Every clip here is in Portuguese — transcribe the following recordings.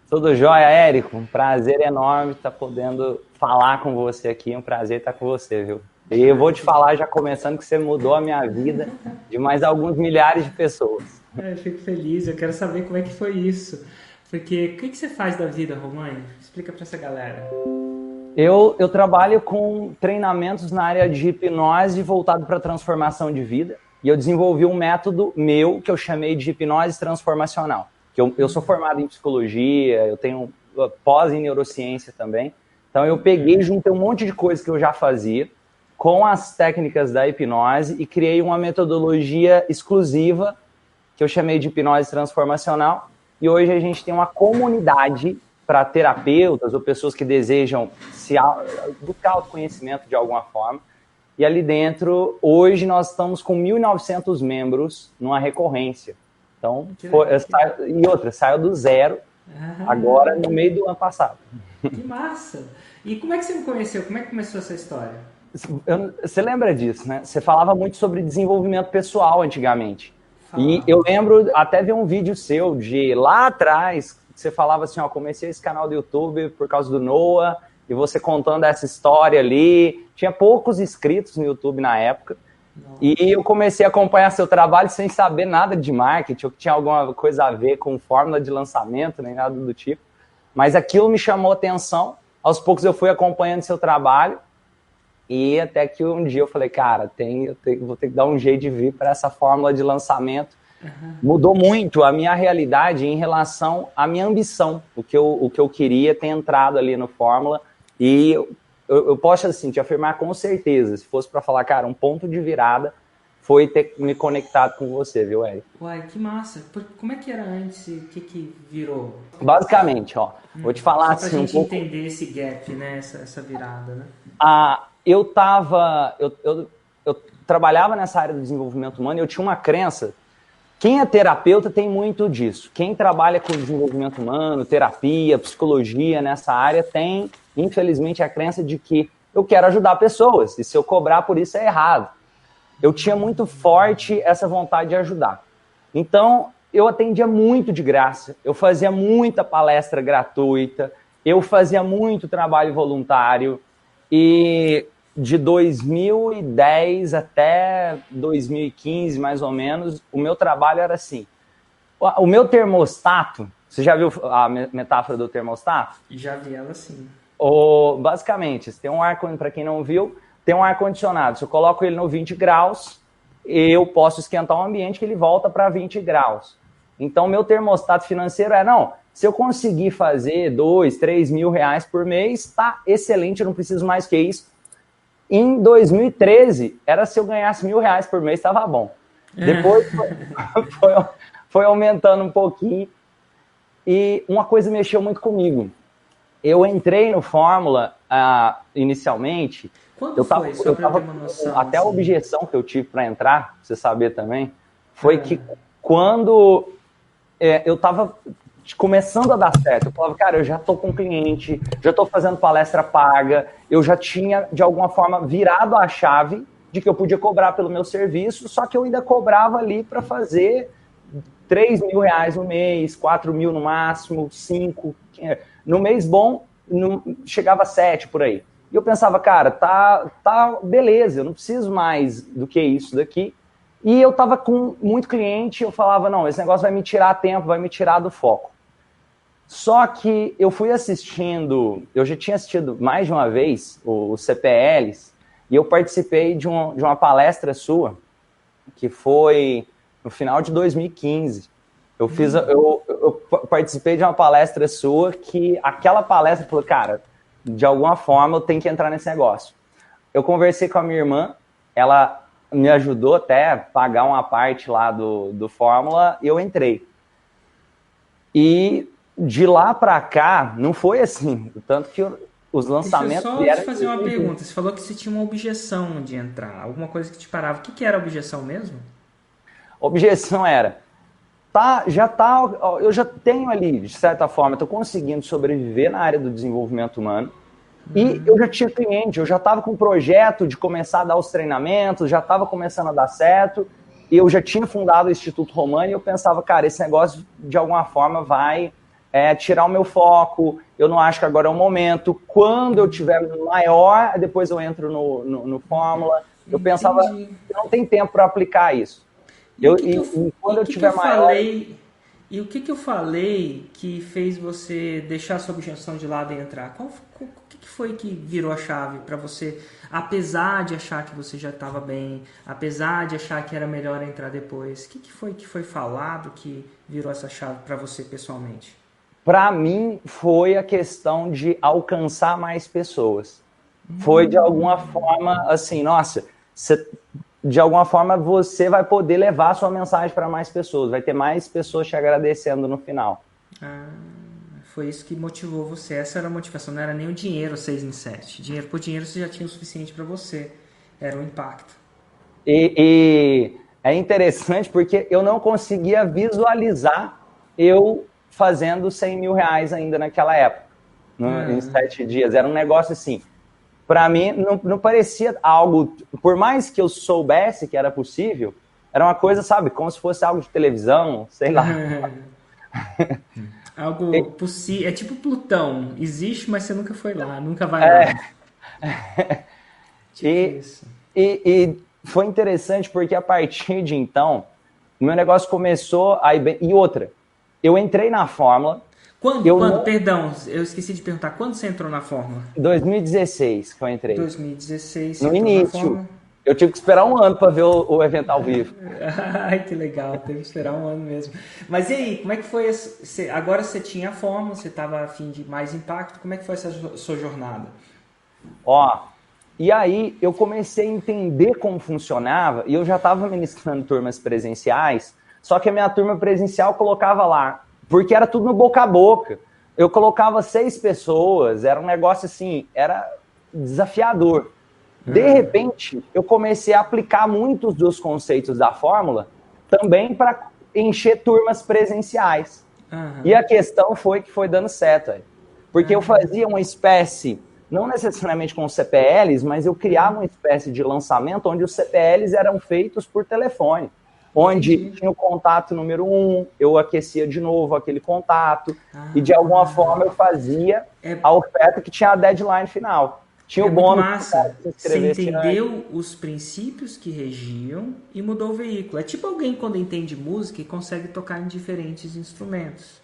Tudo jóia, Érico? Um prazer enorme estar podendo falar com você aqui. Um prazer estar com você, viu? E eu vou te falar, já começando, que você mudou a minha vida de mais alguns milhares de pessoas. Eu fico feliz, eu quero saber como é que foi isso. Porque o que você faz da vida, Romani? Explica pra essa galera. Eu trabalho com treinamentos na área de hipnose voltado para transformação de vida. E eu desenvolvi um método meu que eu chamei de hipnose transformacional. Eu sou formado em psicologia, eu tenho pós em neurociência também. Então eu peguei, juntei um monte de coisas que eu já fazia com as técnicas da hipnose e criei uma metodologia exclusiva que eu chamei de hipnose transformacional. E hoje a gente tem uma comunidade para terapeutas ou pessoas que desejam buscar autoconhecimento de alguma forma. E ali dentro, hoje nós estamos com 1.900 membros numa recorrência. Então, saiu do zero, agora no meio do ano passado. Que massa! E como é que você me conheceu? Como é que começou essa história? Você lembra disso, né? Você falava muito sobre desenvolvimento pessoal antigamente. E Falava. eu lembro até ver um vídeo seu de lá atrás, que você falava assim, ó, comecei esse canal do YouTube por causa do Noah, e você contando essa história ali. Tinha poucos inscritos no YouTube na época. Nossa. E eu comecei a acompanhar seu trabalho sem saber nada de marketing, ou que tinha alguma coisa a ver com fórmula de lançamento, nem nada do tipo. Mas aquilo me chamou atenção. Aos poucos eu fui acompanhando seu trabalho. E até que um dia eu falei, cara, vou ter que dar um jeito de vir para essa fórmula de lançamento. Mudou muito a minha realidade em relação à minha ambição, o que eu queria ter entrado ali no Fórmula. E eu posso assim, te afirmar com certeza, se fosse para falar, cara, um ponto de virada foi ter me conectado com você, viu, Érico? Uai, que massa. Como é que era antes e o que virou? Basicamente, ó, vou te falar Só pra assim um gente pouco. entender esse gap, né? Essa virada, né? Eu trabalhava nessa área do desenvolvimento humano e eu tinha uma crença. Quem é terapeuta tem muito disso. Quem trabalha com desenvolvimento humano, terapia, psicologia nessa área tem, infelizmente, a crença de que eu quero ajudar pessoas e se eu cobrar por isso é errado. Eu tinha muito forte essa vontade de ajudar. Então, eu atendia muito de graça, eu fazia muita palestra gratuita, eu fazia muito trabalho voluntário e de 2010 até 2015, mais ou menos, o meu trabalho era assim. O meu termostato, você já viu a metáfora do termostato? Já vi ela assim. Basicamente, tem um ar, para quem não viu, tem um ar-condicionado. Se eu coloco ele no 20 graus, eu posso esquentar o ambiente que ele volta para 20 graus. Então, meu termostato financeiro não, se eu conseguir fazer 2, 3 mil reais por mês, tá excelente, eu não preciso mais que isso. Em 2013, era se eu ganhasse R$1.000 por mês, estava bom. Depois foi aumentando um pouquinho. E uma coisa mexeu muito comigo. Eu entrei no Fórmula inicialmente. Quando foi? Só pra eu ter uma noção. Até a objeção que eu tive para entrar, pra você saber também, foi que quando eu estava começando a dar certo, eu falava, cara, eu já estou com cliente, já estou fazendo palestra paga, eu já tinha, de alguma forma, virado a chave de que eu podia cobrar pelo meu serviço, só que eu ainda cobrava ali para fazer R$3.000 no mês, 4 mil no máximo, 5. No mês bom, chegava a 7 por aí. E eu pensava, cara, tá beleza, eu não preciso mais do que isso daqui. E eu tava com muito cliente, eu falava, não, esse negócio vai me tirar tempo, vai me tirar do foco. Só que eu fui assistindo, eu já tinha assistido mais de uma vez os CPLs, e eu participei de uma palestra sua, que foi no final de 2015. Eu participei de uma palestra sua que aquela palestra falou, cara, de alguma forma eu tenho que entrar nesse negócio. Eu conversei com a minha irmã, ela me ajudou até a pagar uma parte lá do Fórmula e eu entrei. E de lá para cá, não foi assim. Tanto que os lançamentos... Deixa eu só te fazer uma pergunta. Você falou que você tinha uma objeção de entrar, alguma coisa que te parava. O que era a objeção mesmo? A objeção era... eu já tenho ali, de certa forma, estou conseguindo sobreviver na área do desenvolvimento humano. E eu já tinha cliente, eu já estava com um projeto de começar a dar os treinamentos, já estava começando a dar certo, e eu já tinha fundado o Instituto Romani, e eu pensava, cara, esse negócio de alguma forma vai tirar o meu foco, eu não acho que agora é o momento. Quando eu tiver maior, depois eu entro no Fórmula. Eu pensava que não tem tempo para aplicar isso. Quando eu tiver maior... E o que eu falei que fez você deixar sua objeção de lado e entrar? O que foi que virou a chave para você, apesar de achar que você já estava bem, apesar de achar que era melhor entrar depois? O que foi falado que virou essa chave para você pessoalmente? Para mim, foi a questão de alcançar mais pessoas. Foi de alguma forma assim, nossa, de alguma forma você vai poder levar a sua mensagem para mais pessoas, vai ter mais pessoas te agradecendo no final. Foi isso que motivou você, essa era a motivação, não era nem o dinheiro 6 em 7. Dinheiro por dinheiro você já tinha o suficiente para você, era o impacto. E é interessante porque eu não conseguia visualizar eu fazendo 100 mil reais ainda naquela época, em 7 dias, era um negócio assim... Para mim, não parecia algo... Por mais que eu soubesse que era possível, era uma coisa, sabe? Como se fosse algo de televisão, sei lá. Algo possível. É tipo Plutão. Existe, mas você nunca foi lá. Nunca vai lá. E foi interessante porque a partir de então, o meu negócio começou a ir bem. E outra, eu entrei na Fórmula... Perdão, eu esqueci de perguntar, quando você entrou na Fórmula? 2016 que eu entrei. 2016, no início. Eu tive que esperar um ano para ver o evento ao vivo. Ai, que legal, teve que esperar um ano mesmo. Mas e aí, como é que foi? Agora você tinha a Fórmula, você estava a fim de mais impacto, como é que foi essa sua jornada? E aí eu comecei a entender como funcionava, e eu já estava ministrando turmas presenciais, só que a minha turma presencial colocava lá, porque era tudo no boca a boca. Eu colocava 6 pessoas, era um negócio assim, era desafiador. De repente, eu comecei a aplicar muitos dos conceitos da Fórmula também para encher turmas presenciais. E a questão foi que foi dando certo. Porque eu fazia uma espécie, não necessariamente com CPLs, mas eu criava uma espécie de lançamento onde os CPLs eram feitos por telefone. Onde tinha o contato número 1, eu aquecia de novo aquele contato, e de alguma forma eu fazia a oferta que tinha a deadline final. Tinha o bônus. Massa. Você entendeu os princípios que regiam e mudou o veículo. É tipo alguém quando entende música e consegue tocar em diferentes instrumentos.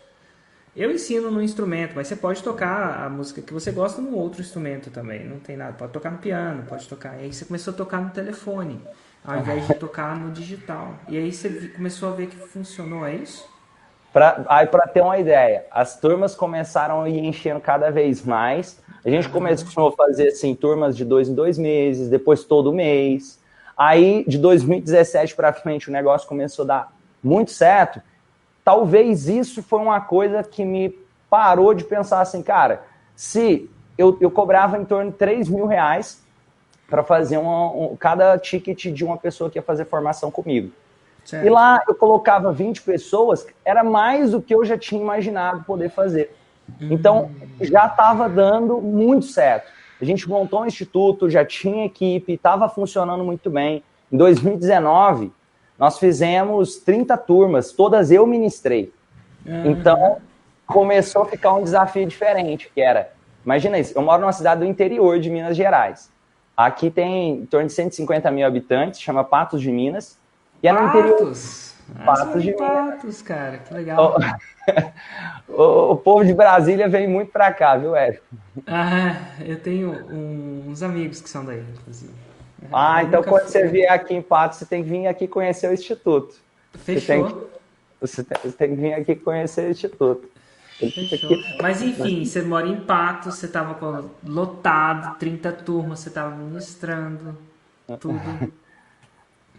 Eu ensino no instrumento, mas você pode tocar a música que você gosta no outro instrumento também. Não tem nada. Pode tocar no piano, pode tocar. E aí você começou a tocar no telefone, ao invés de tocar no digital. E aí você começou a ver que funcionou, é isso? Para ter uma ideia, as turmas começaram a ir enchendo cada vez mais. A gente começou a fazer assim, turmas de 2 em 2 meses, depois todo mês. Aí, de 2017 para frente, o negócio começou a dar muito certo. Talvez isso foi uma coisa que me parou de pensar assim, cara, se eu cobrava em torno de 3 mil reais para fazer cada ticket de uma pessoa que ia fazer formação comigo. Certo. E lá eu colocava 20 pessoas, era mais do que eu já tinha imaginado poder fazer. Então, já estava dando muito certo. A gente montou um instituto, já tinha equipe, estava funcionando muito bem. Em 2019, nós fizemos 30 turmas, todas eu ministrei. Então, começou a ficar um desafio diferente, que era, imagina isso, eu moro numa cidade do interior de Minas Gerais. Aqui tem em torno de 150 mil habitantes, chama Patos de Minas. E é no interior. Patos de Minas, cara, que legal. O povo de Brasília vem muito pra cá, viu, Érico? Eu tenho uns amigos que são daí, inclusive. Então quando você vier aqui em Patos, você tem que vir aqui conhecer o Instituto. Fechou. Você tem que vir aqui conhecer o Instituto. Fechou. Mas enfim, você mora em Patos, você tava lotado, 30 turmas, você tava ministrando, tudo.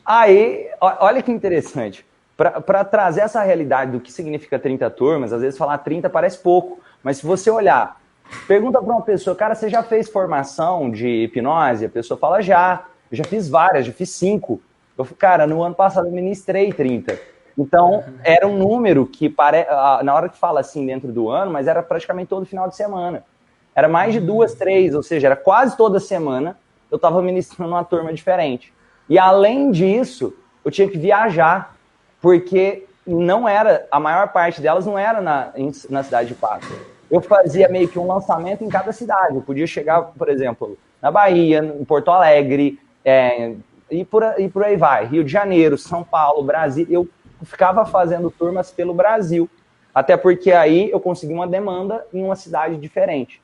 Aí, olha que interessante, para trazer essa realidade do que significa 30 turmas, às vezes falar 30 parece pouco, mas se você olhar, pergunta para uma pessoa, cara, você já fez formação de hipnose? A pessoa fala, eu já fiz várias, já fiz 5. Eu falei, cara, no ano passado eu ministrei 30. Então, era um número que, na hora que fala assim dentro do ano, mas era praticamente todo final de semana. Era mais de 2, 3, ou seja, era quase toda semana eu estava ministrando uma turma diferente. E além disso, eu tinha que viajar, porque não era, a maior parte delas não era na cidade de Pato. Eu fazia meio que um lançamento em cada cidade. Eu podia chegar, por exemplo, na Bahia, em Porto Alegre, e por aí vai. Rio de Janeiro, São Paulo, Brasília. Eu ficava fazendo turmas pelo Brasil. Até porque aí eu consegui uma demanda em uma cidade diferente.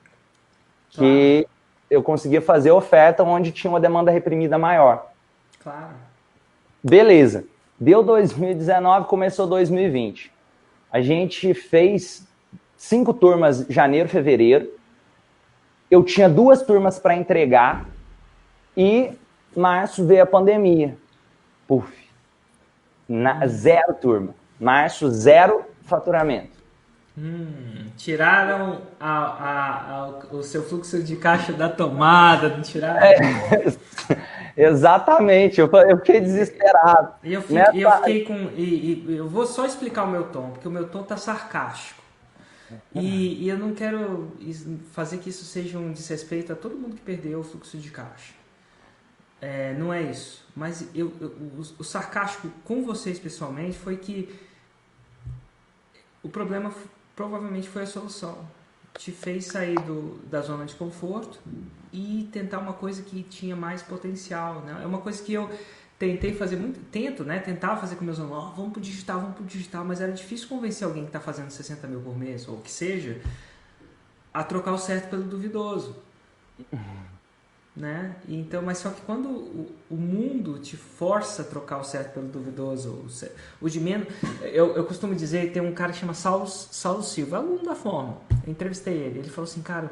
Que eu conseguia fazer oferta onde tinha uma demanda reprimida maior. Claro. Beleza. Deu 2019, começou 2020. A gente fez 5 turmas janeiro, fevereiro. Eu tinha 2 turmas para entregar. E março veio a pandemia. Puf. 0 turma. Março, 0 faturamento. Tiraram o seu fluxo de caixa da tomada, não tiraram? Exatamente, eu fiquei desesperado. E eu fiquei com... eu vou só explicar o meu tom, porque o meu tom tá sarcástico. E eu não quero fazer que isso seja um desrespeito a todo mundo que perdeu o fluxo de caixa. Não é isso. Mas o sarcástico com vocês pessoalmente foi que o problema provavelmente foi a solução. Te fez sair da zona de conforto e tentar uma coisa que tinha mais potencial, né? É uma coisa que eu tentei fazer muito, tentava fazer com meus alunos, vamos pro digital, mas era difícil convencer alguém que está fazendo 60 mil por mês, ou o que seja, a trocar o certo pelo duvidoso. Né? Então, mas só que quando o mundo te força a trocar o certo pelo duvidoso, o de menos, eu costumo dizer, tem um cara que chama Saulo Silva, aluno da Forma, eu entrevistei ele falou assim, cara,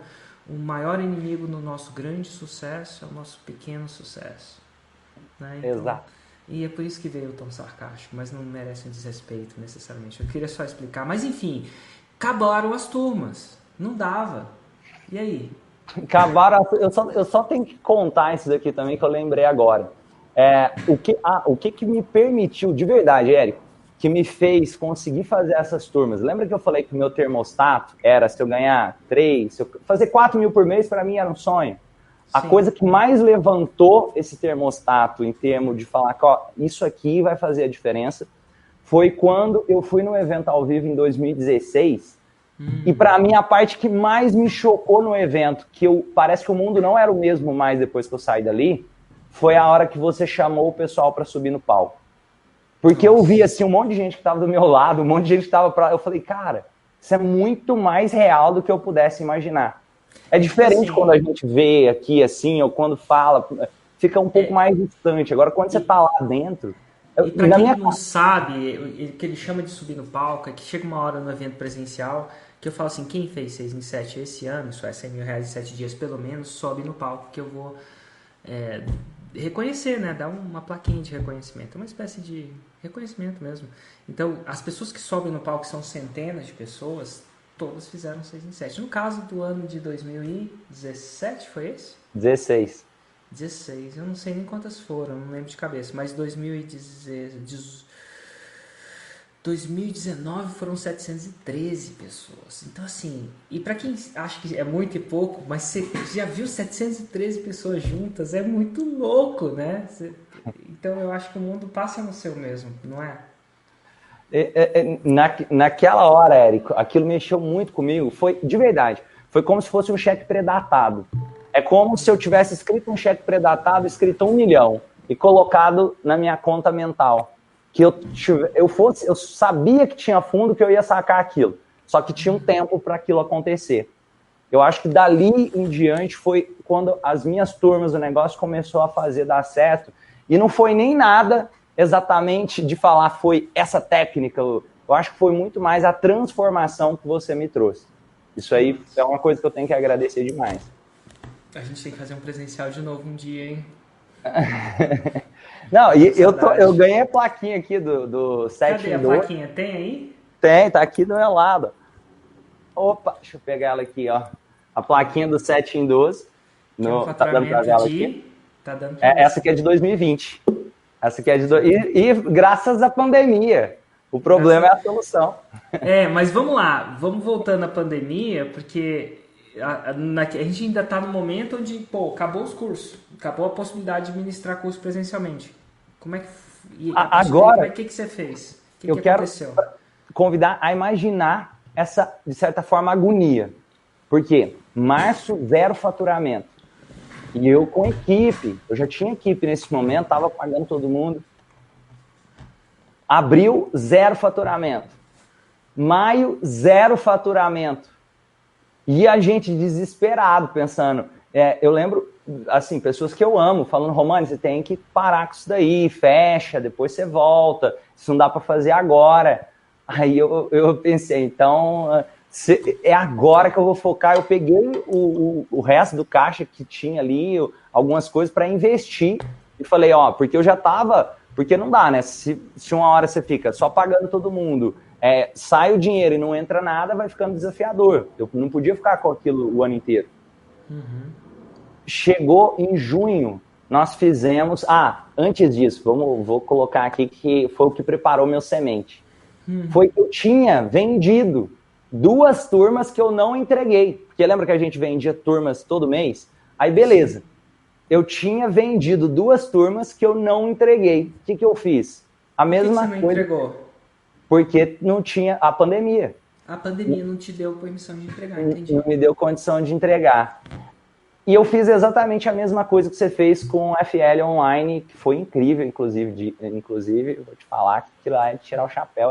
o maior inimigo no nosso grande sucesso é o nosso pequeno sucesso. Né? Então, exato. E é por isso que veio o tom sarcástico, mas não merece um desrespeito necessariamente, eu queria só explicar, mas enfim, acabaram as turmas, não dava, e aí? Acabaram, eu só tenho que contar isso daqui também, que eu lembrei agora. O que me permitiu, de verdade, Érico, que me fez conseguir fazer essas turmas. Lembra que eu falei que o meu termostato era, se eu ganhar 3, fazer 4 mil por mês, para mim era um sonho. Sim. A coisa que mais levantou esse termostato em termos de falar que isso aqui vai fazer a diferença, foi quando eu fui no evento ao vivo em 2016. E para mim, a parte que mais me chocou no evento, parece que o mundo não era o mesmo mais depois que eu saí dali, foi a hora que você chamou o pessoal para subir no palco. Porque eu vi assim, um monte de gente que estava do meu lado, um monte de gente que estava para... Eu falei, cara, isso é muito mais real do que eu pudesse imaginar. É diferente quando a gente vê aqui assim, ou quando fala, fica um pouco mais distante. Agora, quando você está lá dentro... E para quem não sabe, o que ele chama de subir no palco é que chega uma hora no evento presencial que eu falo assim, quem fez 6 em 7 esse ano, isso é R$100 mil em 7 dias pelo menos, sobe no palco que eu vou reconhecer, né? Dar uma plaquinha de reconhecimento, uma espécie de reconhecimento mesmo. Então, as pessoas que sobem no palco, que são centenas de pessoas, todas fizeram 6 em 7. No caso do ano de 2017, foi esse? 16. Eu não sei nem quantas foram, não lembro de cabeça, mas 2019 foram 713 pessoas. Então, assim, e para quem acha que é muito e pouco, mas você já viu 713 pessoas juntas, é muito louco, né? Então, eu acho que o mundo passa no seu mesmo, não é? Naquela hora, Érico, aquilo mexeu muito comigo, foi de verdade, foi como se fosse um cheque predatado. É como se eu tivesse escrito um cheque predatado, escrito 1 milhão, e colocado na minha conta mental. Que eu sabia que tinha fundo, que eu ia sacar aquilo. Só que tinha um tempo para aquilo acontecer. Eu acho que dali em diante foi quando as minhas turmas do negócio começou a dar certo. E não foi nem nada exatamente de falar foi essa técnica. Eu acho que foi muito mais a transformação que você me trouxe. Isso aí é uma coisa que eu tenho que agradecer demais. A gente tem que fazer um presencial de novo um dia, hein? Não, e eu ganhei a plaquinha aqui do 7 Cadê a plaquinha? Tem aí? Tem, tá aqui do meu lado. Opa, deixa eu pegar ela aqui, ó. A plaquinha do 7 em 12. Tá dando pra ver ela aqui? Tá dando pra ver. Essa aqui é de 2020. Essa aqui é de e graças à pandemia. O problema é a solução. Mas vamos lá. Vamos voltando à pandemia, porque a gente ainda está no momento onde, acabou os cursos. Acabou a possibilidade de ministrar curso presencialmente. Como é que... Agora... O que você fez? eu quero convidar a imaginar essa, de certa forma, agonia. Por quê? Março, 0 faturamento. E eu com equipe, eu já tinha equipe nesse momento, estava pagando todo mundo. Abril, 0 faturamento. Maio, 0 faturamento. E a gente desesperado, pensando. Eu lembro, assim, pessoas que eu amo, falando, Romani, você tem que parar com isso daí, fecha, depois você volta, isso não dá para fazer agora. Aí eu pensei, então, é agora que eu vou focar. Eu peguei o resto do caixa que tinha ali, algumas coisas para investir, e falei, porque eu já estava, porque não dá, né? Se uma hora você fica só pagando todo mundo, sai o dinheiro e não entra nada, vai ficando desafiador. Eu não podia ficar com aquilo o ano inteiro. Uhum. Chegou em junho, nós fizemos... antes disso, vou colocar aqui que foi o que preparou meu semente. Foi que eu tinha vendido 2 turmas que eu não entreguei. Porque lembra que a gente vendia turmas todo mês? Aí, beleza. Eu tinha vendido 2 turmas que eu não entreguei. O que eu fiz? A mesma coisa. Por que você não entregou? Porque não tinha a pandemia. A pandemia não te deu permissão de entregar, entendi. Não me deu condição de entregar. E eu fiz exatamente a mesma coisa que você fez com o FL Online, que foi incrível, inclusive, eu vou te falar que aquilo lá é de tirar o chapéu.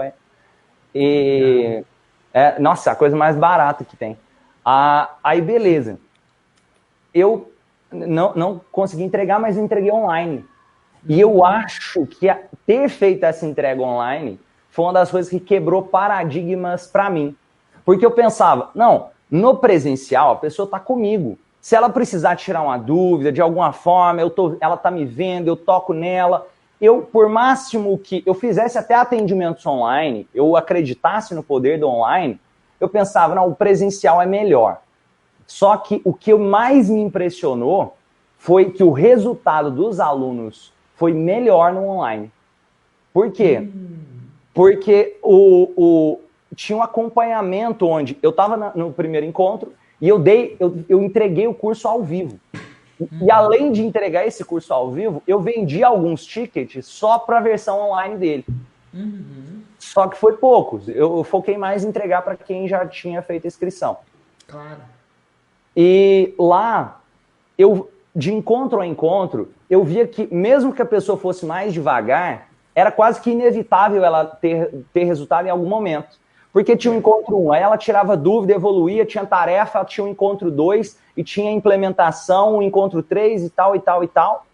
Nossa, a coisa mais barata que tem. Aí, beleza. Eu não consegui entregar, mas entreguei online. E eu acho que ter feito essa entrega online foi uma das coisas que quebrou paradigmas para mim. Porque eu pensava, não, no presencial a pessoa está comigo. Se ela precisar tirar uma dúvida de alguma forma, ela está me vendo, eu toco nela. Por máximo que eu fizesse até atendimentos online, eu acreditasse no poder do online, eu pensava, não, o presencial é melhor. Só que o que mais me impressionou foi que o resultado dos alunos foi melhor no online. Por quê? Porque tinha um acompanhamento onde eu estava no primeiro encontro e eu entreguei o curso ao vivo. E além de entregar esse curso ao vivo, eu vendi alguns tickets só para a versão online dele. Só que foi poucos. Eu foquei mais em entregar para quem já tinha feito a inscrição. Claro. E lá, de encontro a encontro, eu via que mesmo que a pessoa fosse mais devagar, era quase que inevitável ela ter resultado em algum momento. Porque tinha um encontro 1, aí ela tirava dúvida, evoluía, tinha tarefa, tinha um encontro 2, e tinha implementação, um encontro 3 e tal, e tal, e tal.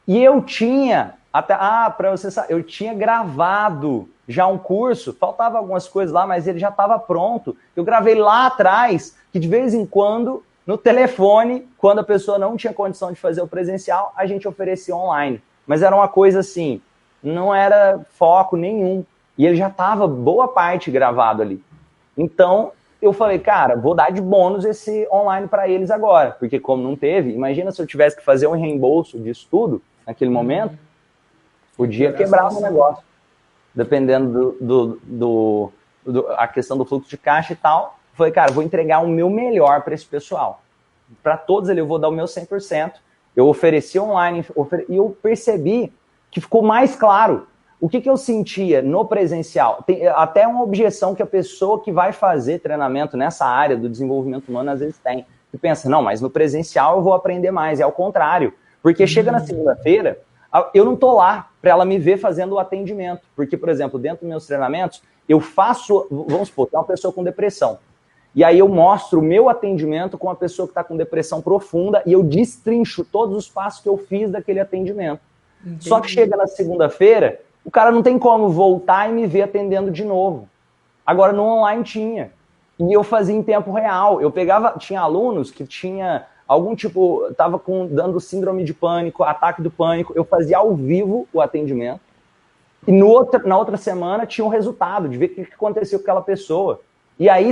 E eu tinha, para você saber, eu tinha gravado já um curso, faltava algumas coisas lá, mas ele já estava pronto. Eu gravei lá atrás, que de vez em quando, no telefone, quando a pessoa não tinha condição de fazer o presencial, a gente oferecia online. Mas era uma coisa assim, não era foco nenhum. E ele já estava boa parte gravado ali. Então, eu falei, cara, vou dar de bônus esse online para eles agora. Porque como não teve, imagina se eu tivesse que fazer um reembolso disso tudo, naquele momento, podia quebrar o negócio. Dependendo a questão do fluxo de caixa e tal. Eu falei, cara, vou entregar o meu melhor para esse pessoal. Para todos ali, eu vou dar o meu 100%. Eu ofereci online e eu percebi que ficou mais claro. O que eu sentia no presencial? Tem até uma objeção que a pessoa que vai fazer treinamento nessa área do desenvolvimento humano às vezes tem. Que pensa, não, mas no presencial eu vou aprender mais. É ao contrário. Porque chega na segunda-feira, eu não estou lá para ela me ver fazendo o atendimento. Porque, por exemplo, dentro dos meus treinamentos, eu faço, vamos supor, tem uma pessoa com depressão. E aí eu mostro o meu atendimento com a pessoa que está com depressão profunda e eu destrincho todos os passos que eu fiz daquele atendimento. Entendi. Só que chega na segunda-feira, o cara não tem como voltar e me ver atendendo de novo. Agora, no online tinha. E eu fazia em tempo real. Tinha alunos que tinha algum tipo, estava dando síndrome de pânico, ataque do pânico. Eu fazia ao vivo o atendimento. E na outra semana tinha um resultado de ver o que aconteceu com aquela pessoa. E aí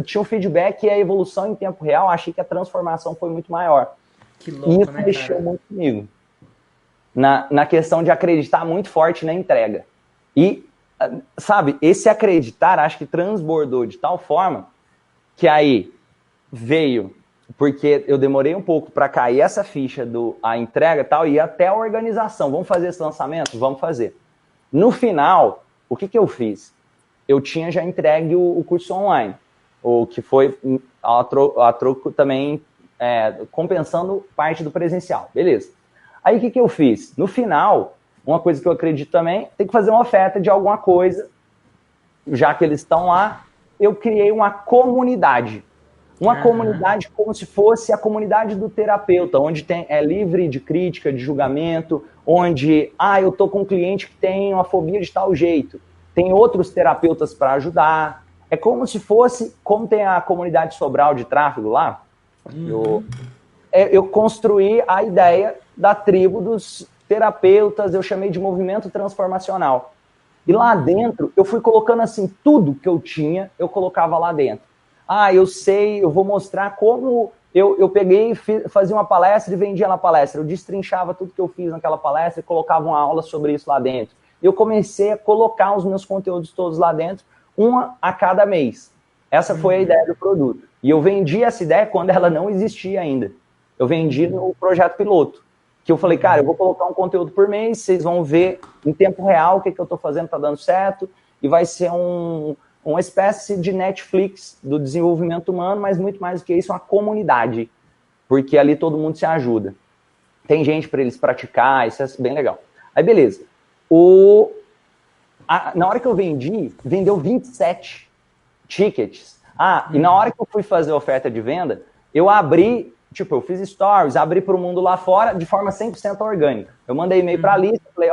tinha um feedback e a evolução em tempo real, achei que a transformação foi muito maior. Que louco, e isso mexeu muito comigo. Na questão de acreditar muito forte na entrega. E, sabe, esse acreditar, acho que transbordou de tal forma que aí veio, porque eu demorei um pouco para cair essa ficha a entrega e tal, e até a organização. Vamos fazer esse lançamento? Vamos fazer. No final, o que eu fiz? Eu tinha já entregue o curso online, o que foi a troco também compensando parte do presencial. Beleza. Aí o que eu fiz? No final, uma coisa que eu acredito também, tem que fazer uma oferta de alguma coisa, já que eles estão lá, eu criei uma comunidade. Uma comunidade como se fosse a comunidade do terapeuta, onde é livre de crítica, de julgamento, onde, eu tô com um cliente que tem uma fobia de tal jeito, tem outros terapeutas para ajudar. É como se fosse, como tem a comunidade Sobral de tráfego lá, eu construí a ideia da tribo dos terapeutas, eu chamei de movimento transformacional. E lá dentro, eu fui colocando assim, tudo que eu tinha, eu colocava lá dentro. Eu sei, eu vou mostrar como eu peguei, fazia uma palestra e vendia na palestra. Eu destrinchava tudo que eu fiz naquela palestra e colocava uma aula sobre isso lá dentro. E eu comecei a colocar os meus conteúdos todos lá dentro, uma a cada mês. Essa foi a ideia do produto. E eu vendi essa ideia quando ela não existia ainda. Eu vendi no projeto piloto. Que eu falei, cara, eu vou colocar um conteúdo por mês, vocês vão ver em tempo real o que eu estou fazendo, está dando certo, e vai ser uma espécie de Netflix do desenvolvimento humano, mas muito mais do que isso, uma comunidade, porque ali todo mundo se ajuda. Tem gente para eles praticar, isso é bem legal. Aí, beleza. Na hora que eu vendi, vendeu 27 tickets. E na hora que eu fui fazer a oferta de venda, eu abri, eu fiz stories, abri para o mundo lá fora de forma 100% orgânica. Eu mandei e-mail para a lista, falei,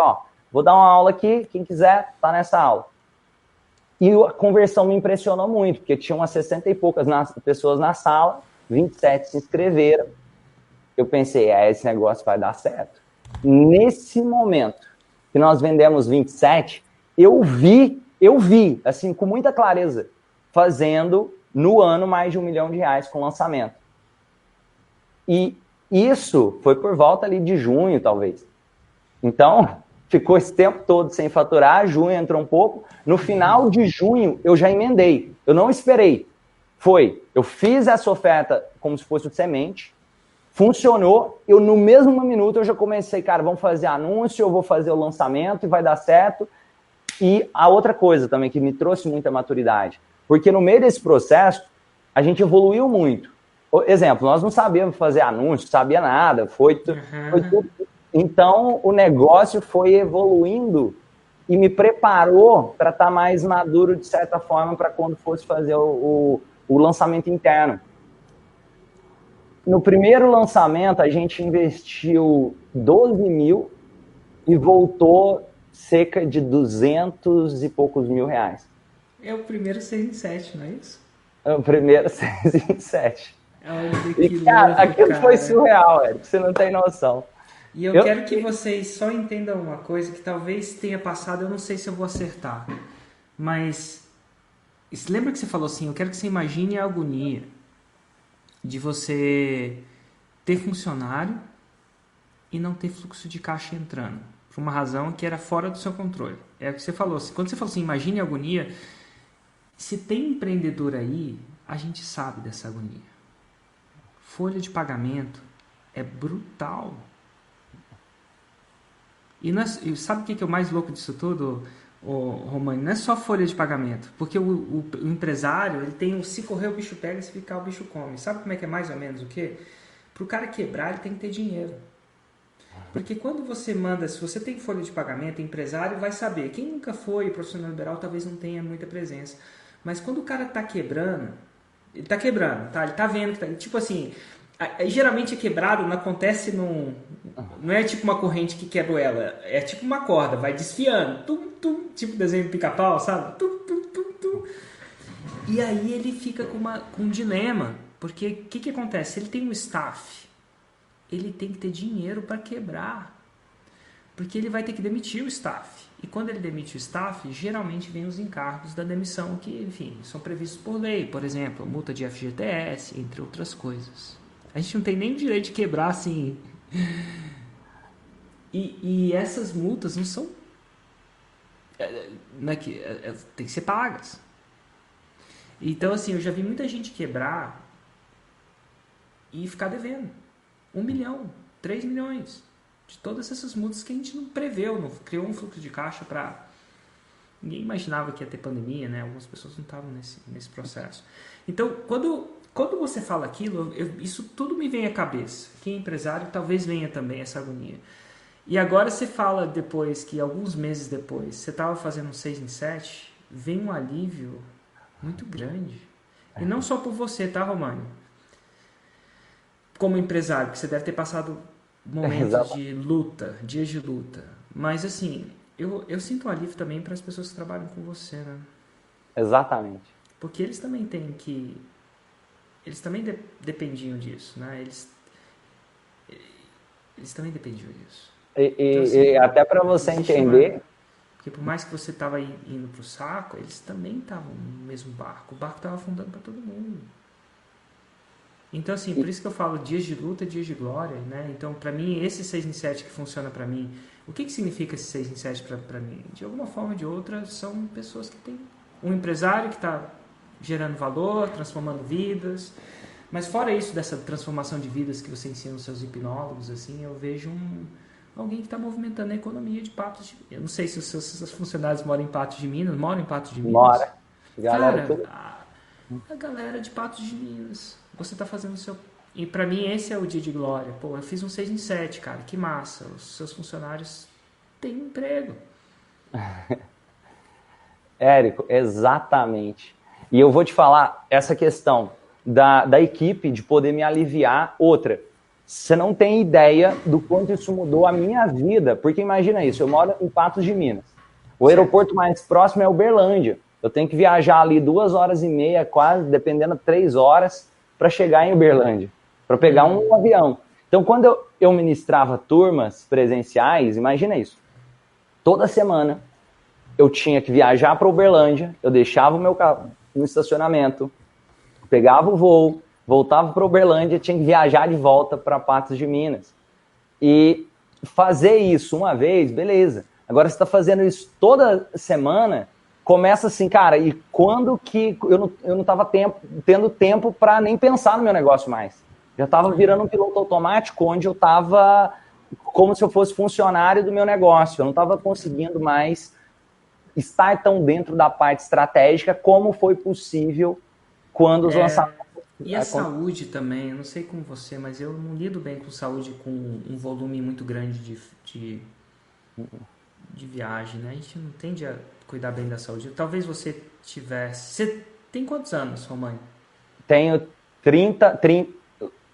vou dar uma aula aqui, quem quiser, tá nessa aula. E a conversão me impressionou muito, porque tinha umas 60 e poucas pessoas na sala, 27 se inscreveram. Eu pensei, esse negócio vai dar certo. Nesse momento que nós vendemos 27, eu vi, assim, com muita clareza, fazendo no ano mais de R$1 milhão com lançamento. E isso foi por volta ali de junho, talvez. Então, ficou esse tempo todo sem faturar, junho entrou um pouco. No final de junho, eu já emendei. Eu não esperei. Eu fiz essa oferta como se fosse o semente, funcionou, no mesmo minuto eu já comecei, cara, vamos fazer anúncio, eu vou fazer o lançamento e vai dar certo. E a outra coisa também que me trouxe muita maturidade, porque no meio desse processo, a gente evoluiu muito. Exemplo, nós não sabíamos fazer anúncio, sabia nada, foi tudo. Então, o negócio foi evoluindo e me preparou para estar mais maduro, de certa forma, para quando fosse fazer o lançamento interno. No primeiro lançamento, a gente investiu 12 mil e voltou cerca de 200 e poucos mil reais. É o primeiro 6 em 7, não é isso? É o primeiro 6 em 7. E, cara, aquilo foi surreal, Eric, você não tem noção. E eu quero que vocês só entendam uma coisa que talvez tenha passado, eu não sei se eu vou acertar. Mas lembra que você falou assim, eu quero que você imagine a agonia de você ter funcionário e não ter fluxo de caixa entrando. Por uma razão que era fora do seu controle. É o que você falou. Quando você falou assim, imagine a agonia, se tem empreendedor aí, a gente sabe dessa agonia. Folha de pagamento é brutal. E sabe o que é o mais louco disso tudo, Romani? Não é só folha de pagamento. Porque o empresário, ele tem se correr o bicho pega, se ficar o bicho come. Sabe como é que é mais ou menos o quê? Para o cara quebrar, ele tem que ter dinheiro. Porque quando você manda, se você tem folha de pagamento, o empresário vai saber. Quem nunca foi profissional liberal talvez não tenha muita presença. Mas quando o cara está quebrando, ele está quebrando, tá? Ele está vendo que tá, tipo assim, geralmente é quebrado, não acontece não é tipo uma corrente que quebra ela, é tipo uma corda, vai desfiando, tipo desenho de pica-pau, sabe? E aí ele fica com um dilema, porque o que acontece? Ele tem um staff, ele tem que ter dinheiro para quebrar, porque ele vai ter que demitir o staff. E quando ele demite o staff, geralmente vem os encargos da demissão que, enfim, são previstos por lei. Por exemplo, multa de FGTS, entre outras coisas. A gente não tem nem o direito de quebrar assim. E essas multas não são... tem que ser pagas. Então, assim, eu já vi muita gente quebrar e ficar devendo 1 milhão, 3 milhões. De todas essas multas que a gente não preveu, não criou um fluxo de caixa Ninguém imaginava que ia ter pandemia, né? Algumas pessoas não estavam nesse processo. Então, quando você fala aquilo, isso tudo me vem à cabeça. Quem é empresário talvez venha também essa agonia. E agora você fala depois que alguns meses depois você estava fazendo um 6 em 7, vem um alívio muito grande. E não só por você, tá, Românio? Como empresário, que você deve ter passado momentos de luta, dias de luta. Mas assim, eu sinto um alívio também para as pessoas que trabalham com você, né? Exatamente. Porque eles também têm que... Eles também dependiam disso, né? Eles também dependiam disso. Então, assim, E até para você entender... Porque por mais que você estava indo pro saco, eles também estavam no mesmo barco. O barco estava afundando para todo mundo. Então, assim, por isso que eu falo dias de luta, dias de glória, né? Então, para mim, esse 6 em 7 que funciona para mim, o que significa esse 6 em 7 para mim? De alguma forma ou de outra, são pessoas que têm um empresário que está gerando valor, transformando vidas. Mas fora isso, dessa transformação de vidas que você ensina os seus hipnólogos, assim, eu vejo alguém que está movimentando a economia de Patos de Minas. Eu não sei se os seus funcionários moram em Patos de Minas, moram em Patos de Minas? Mora. Cara, a galera de Patos de Minas, você está fazendo o seu... E para mim esse é o dia de glória. Pô, eu fiz um 6 em 7, cara, que massa. Os seus funcionários têm emprego. Érico, exatamente. E eu vou te falar essa questão da equipe de poder me aliviar. Outra, você não tem ideia do quanto isso mudou a minha vida, porque imagina isso, eu moro em Patos de Minas. O aeroporto mais próximo é Uberlândia. Eu tenho que viajar ali 2h30, quase, dependendo, 3 horas, para chegar em Uberlândia, para pegar um avião. Então, quando eu ministrava turmas presenciais, imagina isso, toda semana eu tinha que viajar para Uberlândia, eu deixava o meu carro no estacionamento, pegava o voo, voltava para Uberlândia, tinha que viajar de volta para Patos de Minas. E fazer isso uma vez, beleza. Agora você está fazendo isso toda semana, começa assim, cara, e quando que eu não estava tendo tempo para nem pensar no meu negócio mais? Já estava virando um piloto automático, onde eu estava como se eu fosse funcionário do meu negócio. Eu não estava conseguindo mais estar tão dentro da parte estratégica como foi possível quando os lançamentos... E a saúde também, eu não sei com você, mas eu não lido bem com saúde com um volume muito grande de viagem, né? A gente não tende a cuidar bem da saúde. Talvez você tivesse... Você tem quantos anos, Românio? Tenho 30...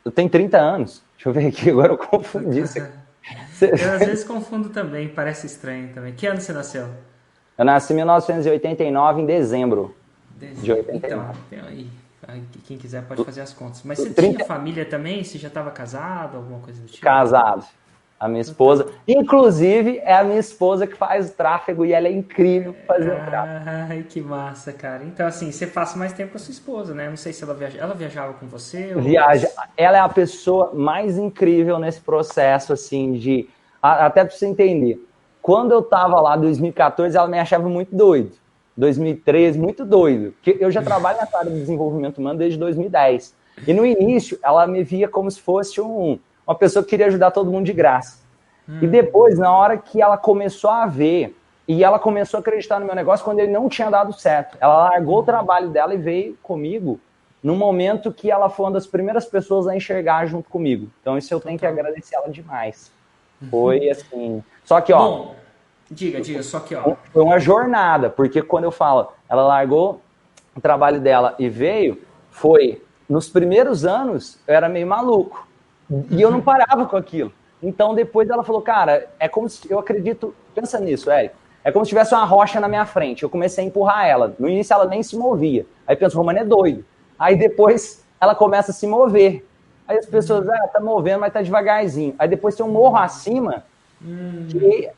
Eu tenho 30 anos. Deixa eu ver aqui, agora eu confundi isso. Eu às vezes confundo também, parece estranho também. Que ano você nasceu? Eu nasci em 1989, em dezembro de 89. Então, aí, quem quiser pode fazer as contas. Mas você tinha família também? Você já estava casado, alguma coisa do tipo? Casado. A minha esposa, inclusive, é a minha esposa que faz o tráfego e ela é incrível fazer o tráfego. Ai, que massa, cara. Então, assim, você passa mais tempo com a sua esposa, né? Não sei se ela viajava com você? Viaja. Ela é a pessoa mais incrível nesse processo, assim, de... Até para você entender. Quando eu tava lá em 2014, ela me achava muito doido. 2013, muito doido. Porque eu já trabalho nessa área de desenvolvimento humano desde 2010. E no início, ela me via como se fosse uma pessoa que queria ajudar todo mundo de graça. E depois, na hora que ela começou a ver, e ela começou a acreditar no meu negócio quando ele não tinha dado certo. Ela largou o trabalho dela e veio comigo no momento que ela foi uma das primeiras pessoas a enxergar junto comigo. Então isso eu tenho que agradecer ela demais. Foi assim... Só que, ó... Bom, diga, só que, ó... Foi uma jornada, porque quando eu falo, ela largou o trabalho dela e veio, foi... Nos primeiros anos, eu era meio maluco. E eu não parava com aquilo. Então, depois ela falou, cara, é como se... Eu acredito... Pensa nisso, Érico. É como se tivesse uma rocha na minha frente. Eu comecei a empurrar ela. No início, ela nem se movia. Aí penso, Romano é doido. Aí depois, ela começa a se mover. Aí as pessoas, tá movendo, mas tá devagarzinho. Aí depois tem um morro acima que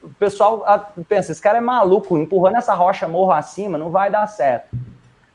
o pessoal pensa, esse cara é maluco, empurrando essa rocha morro acima, não vai dar certo.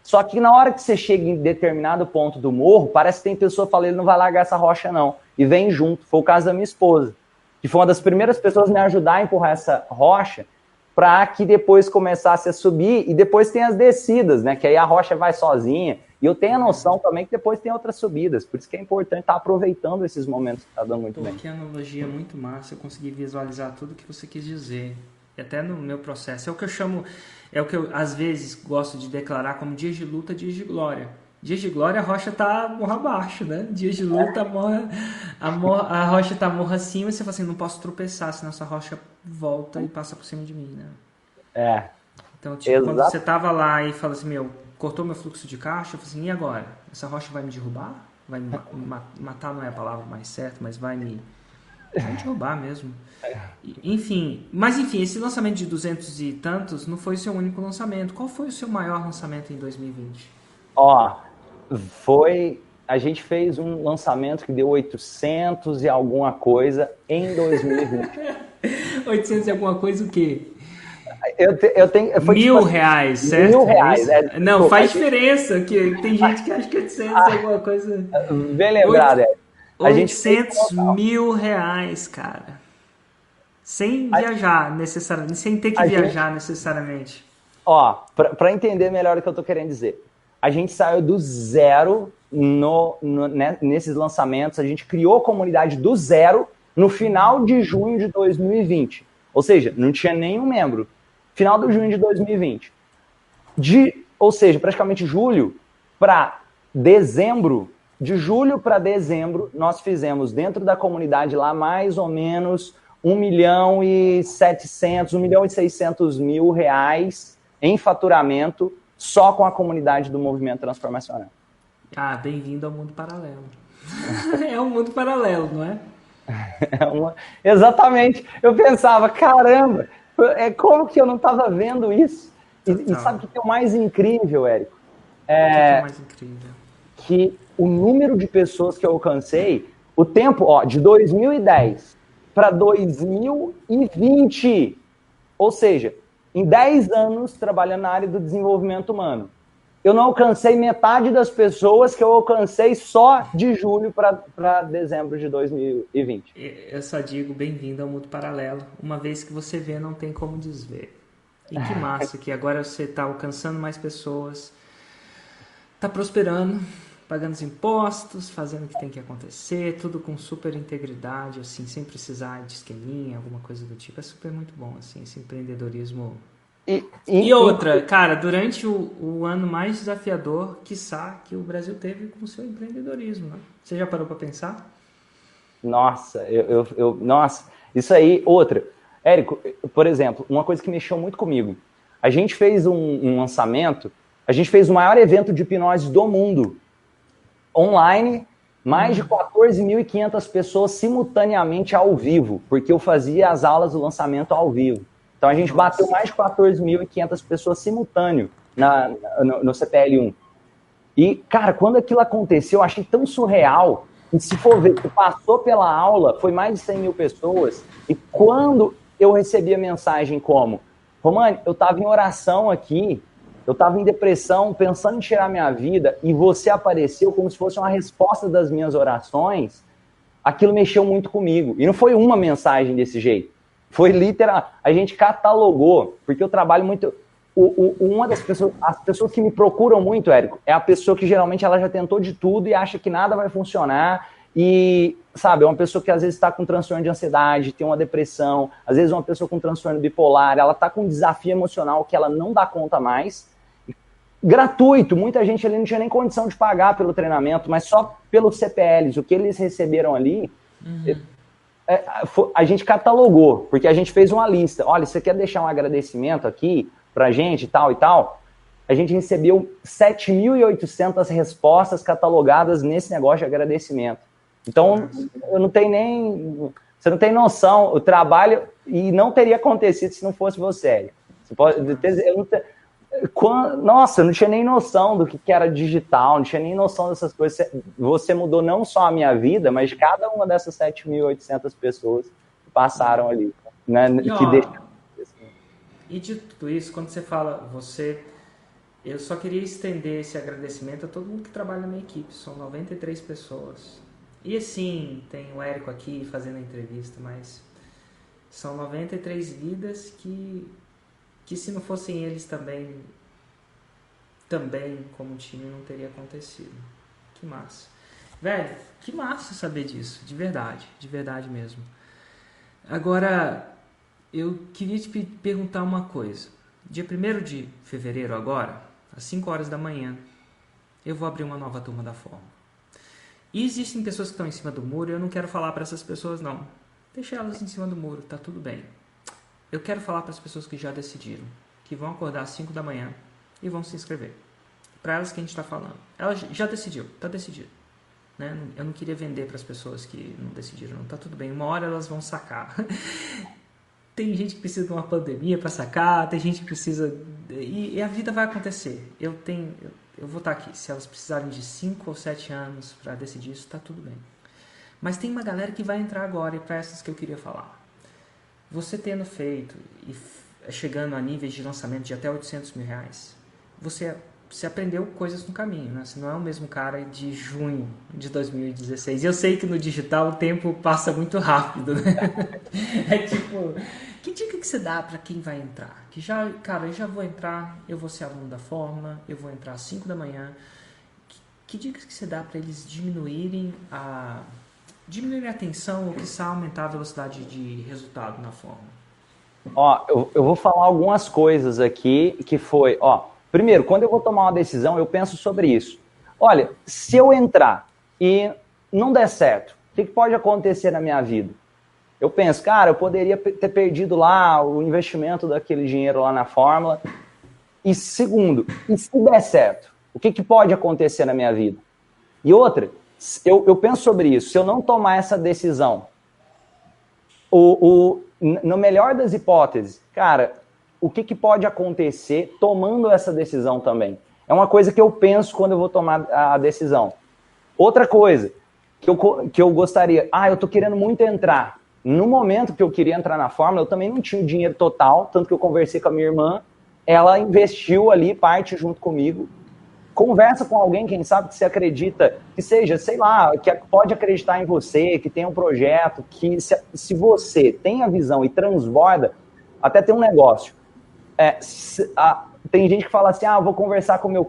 Só que na hora que você chega em determinado ponto do morro, parece que tem pessoa que fala, ele não vai largar essa rocha não. E vem junto. Foi o caso da minha esposa, que foi uma das primeiras pessoas a me ajudar a empurrar essa rocha para que depois começasse a subir. E depois tem as descidas, né? Que aí a rocha vai sozinha. E eu tenho a noção também que depois tem outras subidas. Por isso que é importante estar aproveitando esses momentos que tá dando muito bem. Que analogia muito massa. Eu consegui visualizar tudo que você quis dizer. E até no meu processo. É o que eu chamo, é o que eu às vezes gosto de declarar como dias de luta, dias de glória. Dias de glória a rocha tá morra abaixo, né? Dias de luta a rocha tá morra acima e você fala assim, não posso tropeçar, senão essa rocha volta e passa por cima de mim, né? É, Então, tipo, quando exato. você tava lá e fala assim, cortou meu fluxo de caixa, eu falei assim, e agora? Essa rocha vai me derrubar? Vai me matar não é a palavra mais certa, mas vai me derrubar mesmo. Enfim, esse lançamento de 200 e tantos não foi o seu único lançamento. Qual foi o seu maior lançamento em 2020? Ó, a gente fez um lançamento que deu 800 e alguma coisa em 2020. 800 e alguma coisa o quê? Eu tenho, foi tipo assim, R$ 1.000, certo? É R$ 1.000. isso? Não, Desculpa, faz diferença, que tem gente que acha que 800 é alguma coisa... bem lembrado, a gente fez 800 mil reais, cara. Sem a, viajar necessariamente, sem ter que a gente, viajar necessariamente. ó, para entender melhor o que eu tô querendo dizer, a gente saiu do zero nesses lançamentos, a gente criou a comunidade do zero no final de junho de 2020. Ou seja, não tinha nenhum membro. Final de junho de 2020. Ou seja, praticamente julho para dezembro, de julho para dezembro, nós fizemos dentro da comunidade lá mais ou menos 1.700.000, 1.600.000 reais em faturamento só com a comunidade do Movimento Transformacional. Ah, bem-vindo ao mundo paralelo. É um mundo paralelo, não é? Exatamente. Eu pensava, caramba, como que eu não estava vendo isso? E sabe o que é o mais incrível, Érico? O que é o mais incrível? Que o número de pessoas que eu alcancei, o tempo, de 2010 para 2020, ou seja, em 10 anos trabalhando na área do desenvolvimento humano, eu não alcancei metade das pessoas que eu alcancei só de julho para dezembro de 2020. Eu só digo bem-vindo ao mundo paralelo. Uma vez que você vê, não tem como desver. E que massa que agora você está alcançando mais pessoas, está prosperando, pagando os impostos, fazendo o que tem que acontecer, tudo com super integridade, assim, sem precisar de esqueminha, alguma coisa do tipo. É super muito bom, assim, esse empreendedorismo. E outra, cara, durante o ano mais desafiador, quiçá, que o Brasil teve com o seu empreendedorismo, né? Você já parou para pensar? Nossa, nossa, isso aí, outra. Érico, por exemplo, uma coisa que mexeu muito comigo. A gente fez um lançamento, a gente fez o maior evento de hipnose do mundo, online, mais de 14.500 pessoas simultaneamente ao vivo, porque eu fazia as aulas do lançamento ao vivo. Então a gente bateu mais de 14.500 pessoas simultâneo no CPL1. E, cara, quando aquilo aconteceu, eu achei tão surreal. E se for ver, passou pela aula, foi mais de 100 mil pessoas. E quando eu recebi a mensagem como, Romani, eu estava em oração aqui, eu estava em depressão, pensando em tirar minha vida, e você apareceu como se fosse uma resposta das minhas orações, aquilo mexeu muito comigo. E não foi uma mensagem desse jeito. Foi literal. A gente catalogou, porque eu trabalho muito. Uma das pessoas, as pessoas que me procuram muito, Érico, é a pessoa que geralmente ela já tentou de tudo e acha que nada vai funcionar. E, sabe, é uma pessoa que às vezes está com transtorno de ansiedade, tem uma depressão, às vezes uma pessoa com transtorno bipolar, ela está com um desafio emocional que ela não dá conta mais. Gratuito, muita gente ali não tinha nem condição de pagar pelo treinamento, mas só pelos CPLs, o que eles receberam ali, a gente catalogou, porque a gente fez uma lista. Olha, você quer deixar um agradecimento aqui pra gente e tal e tal? A gente recebeu 7.800 respostas catalogadas nesse negócio de agradecimento. Então, eu não tenho nem... Você não tem noção, o trabalho... E não teria acontecido se não fosse você. Você pode... Eu não tenho... Nossa, eu não tinha nem noção do que era digital, não tinha nem noção dessas coisas. Você mudou não só a minha vida, mas cada uma dessas 7.800 pessoas que passaram ali. Né? E de tudo isso, quando você fala você, eu só queria estender esse agradecimento a todo mundo que trabalha na minha equipe. São 93 pessoas. E assim, tem o Érico aqui fazendo a entrevista, mas são 93 vidas que se não fossem eles também como time não teria acontecido. Que massa. Velho, que massa saber disso, de verdade mesmo. Agora, eu queria te perguntar uma coisa. Dia 1º de fevereiro agora, às 5 horas da manhã, eu vou abrir uma nova turma da Fórmula. E existem pessoas que estão em cima do muro e eu não quero falar para essas pessoas não. Deixa elas em cima do muro, tá tudo bem. Eu quero falar para as pessoas que já decidiram, que vão acordar às 5 da manhã e vão se inscrever. Para elas que a gente está falando. Ela já decidiu, tá decidido. Né? Eu não queria vender para as pessoas que não decidiram, não. Tá tudo bem, uma hora elas vão sacar. Tem gente que precisa de uma pandemia para sacar, tem gente que precisa... E a vida vai acontecer. Eu vou estar aqui. Se elas precisarem de 5 ou 7 anos para decidir isso, tá tudo bem. Mas tem uma galera que vai entrar agora, e para essas que eu queria falar. Você tendo feito e chegando a níveis de lançamento de até R$800 mil, você aprendeu coisas no caminho, né? Você não é o mesmo cara de junho de 2016. E eu sei que no digital o tempo passa muito rápido, né? É tipo, que dica que você dá para quem vai entrar? Que cara, eu já vou entrar, eu vou ser aluno da Fórmula, eu vou entrar às 5 da manhã. Que dicas que você dá para eles diminuírem a atenção ou, quiçá, aumentar a velocidade de resultado na Fórmula? Ó, eu vou falar algumas coisas aqui que foi, primeiro, quando eu vou tomar uma decisão, eu penso sobre isso. Olha, se eu entrar e não der certo, o que pode acontecer na minha vida? Eu penso, cara, eu poderia ter perdido lá o investimento daquele dinheiro lá na Fórmula. E segundo, e se der certo, o que pode acontecer na minha vida? E outra, eu penso sobre isso. Se eu não tomar essa decisão, no melhor das hipóteses, cara, o que pode acontecer tomando essa decisão também? É uma coisa que eu penso quando eu vou tomar a decisão. Outra coisa que eu gostaria... eu tô querendo muito entrar. No momento que eu queria entrar na Fórmula, eu também não tinha o dinheiro total, tanto que eu conversei com a minha irmã, ela investiu ali parte junto comigo. Conversa com alguém, quem sabe, que você acredita, que seja, sei lá, que pode acreditar em você, que tem um projeto, que se você tem a visão e transborda, até tem um negócio. Tem gente que fala assim, eu vou conversar com meu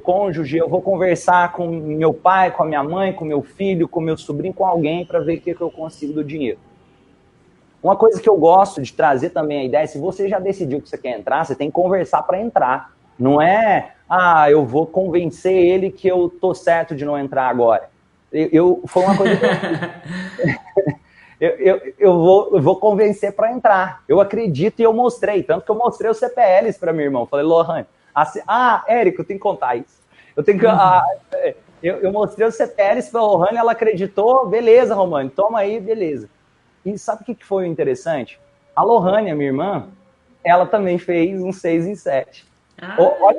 cônjuge, eu vou conversar com meu pai, com a minha mãe, com meu filho, com meu sobrinho, com alguém para ver o que eu consigo do dinheiro. Uma coisa que eu gosto de trazer também a ideia, se você já decidiu que você quer entrar, você tem que conversar para entrar. Não é, eu vou convencer ele que eu tô certo de não entrar agora. Foi uma coisa que eu vou convencer para entrar. Eu acredito e eu mostrei. Tanto que eu mostrei os CPLs para meu irmão. Falei, Lohane, assim, Érico, eu tenho que contar isso. Eu mostrei os CPLs para a Lohane, ela acreditou, beleza, Romane, toma aí, beleza. E sabe o que foi interessante? A Lohane, a minha irmã, ela também fez um 6 em 7.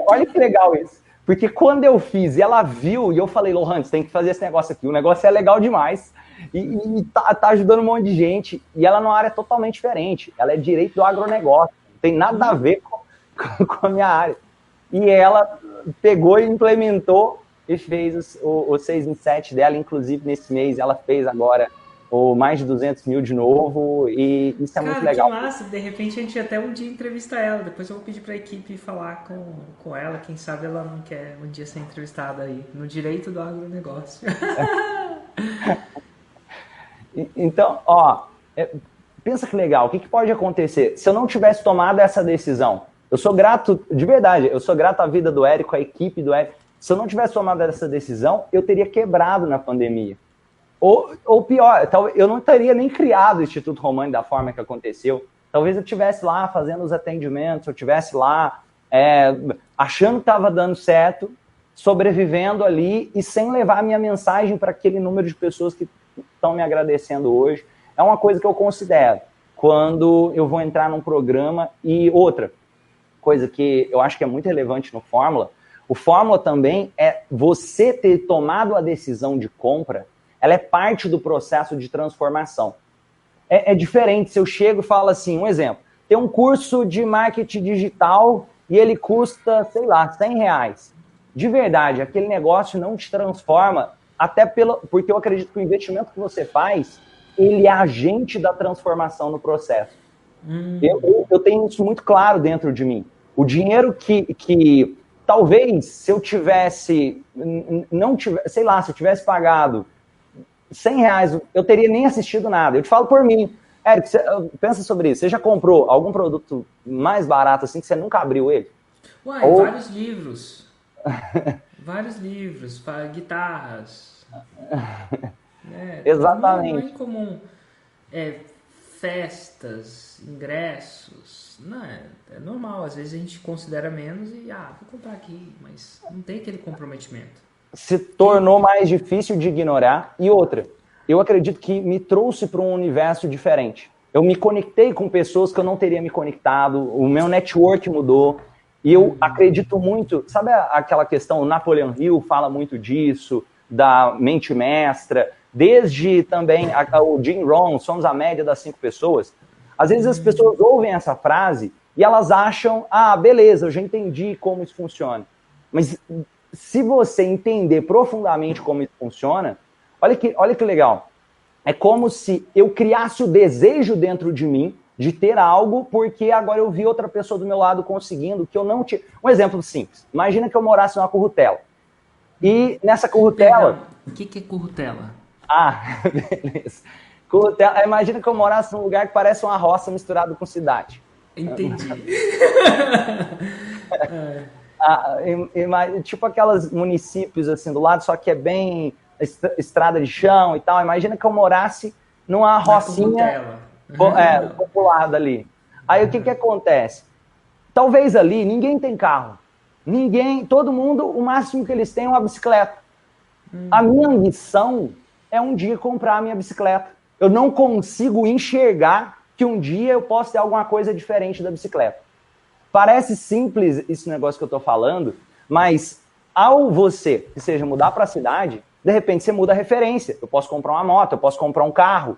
Olha que legal isso. Porque quando eu fiz e ela viu, e eu falei, Lohane, você tem que fazer esse negócio aqui. O negócio é legal demais. E tá ajudando um monte de gente. E ela numa área totalmente diferente. Ela é direito do agronegócio. Não tem nada a ver com a minha área. E ela pegou e implementou e fez o 6 em 7 dela. Inclusive, nesse mês, ela fez agora mais de 200 mil de novo, e isso é muito legal. Que massa, de repente a gente até um dia entrevista ela, depois eu vou pedir para a equipe falar com ela, quem sabe ela não quer um dia ser entrevistada aí, no direito do agronegócio. Então, pensa que legal, o que pode acontecer? Se eu não tivesse tomado essa decisão, eu sou grato, de verdade, eu sou grato à vida do Érico, à equipe do Érico, se eu não tivesse tomado essa decisão, eu teria quebrado na pandemia. Ou pior, eu não teria nem criado o Instituto Romani da forma que aconteceu. Talvez eu estivesse lá fazendo os atendimentos, eu estivesse lá achando que estava dando certo, sobrevivendo ali e sem levar a minha mensagem para aquele número de pessoas que estão me agradecendo hoje. É uma coisa que eu considero quando eu vou entrar num programa. E outra coisa que eu acho que é muito relevante no Fórmula, o Fórmula também é você ter tomado a decisão de compra. Ela é parte do processo de transformação. É diferente se eu chego e falo assim, um exemplo, tem um curso de marketing digital e ele custa, sei lá, R$100. De verdade, aquele negócio não te transforma, até porque eu acredito que o investimento que você faz, ele é agente da transformação no processo. Eu tenho isso muito claro dentro de mim. O dinheiro que talvez, se eu tivesse, sei lá, se eu tivesse pagado R$100, eu teria nem assistido nada. Eu te falo por mim. Eric, pensa sobre isso. Você já comprou algum produto mais barato assim que você nunca abriu ele? Uai, vários livros. Vários livros, guitarras. Exatamente. Não é incomum. Festas, ingressos. Não, é normal. Às vezes a gente considera menos e, vou comprar aqui, mas não tem aquele comprometimento. Se tornou mais difícil de ignorar. E outra, eu acredito que me trouxe para um universo diferente. Eu me conectei com pessoas que eu não teria me conectado, o meu network mudou. E eu acredito muito, sabe aquela questão, o Napoleon Hill fala muito disso, da mente mestra, desde também o Jim Rohn, somos a média das 5 pessoas. Às vezes as pessoas ouvem essa frase e elas acham, beleza, eu já entendi como isso funciona. Mas se você entender profundamente como isso funciona, olha que legal. É como se eu criasse o desejo dentro de mim de ter algo, porque agora eu vi outra pessoa do meu lado conseguindo, que eu não tinha. Um exemplo simples. Imagina que eu morasse numa currutela. E nessa currutela... O que é currutela? Beleza. Currutela, imagina que eu morasse num lugar que parece uma roça misturada com cidade. Entendi. Tipo aquelas municípios assim do lado, só que é bem estrada de chão e tal. Imagina que eu morasse numa rocinha populada ali. Aí o que acontece? Talvez ali ninguém tem carro. Todo mundo, o máximo que eles têm é uma bicicleta. A minha ambição é um dia comprar a minha bicicleta. Eu não consigo enxergar que um dia eu posso ter alguma coisa diferente da bicicleta. Parece simples esse negócio que eu tô falando, mas ao você, que seja mudar para a cidade, de repente você muda a referência. Eu posso comprar uma moto, eu posso comprar um carro.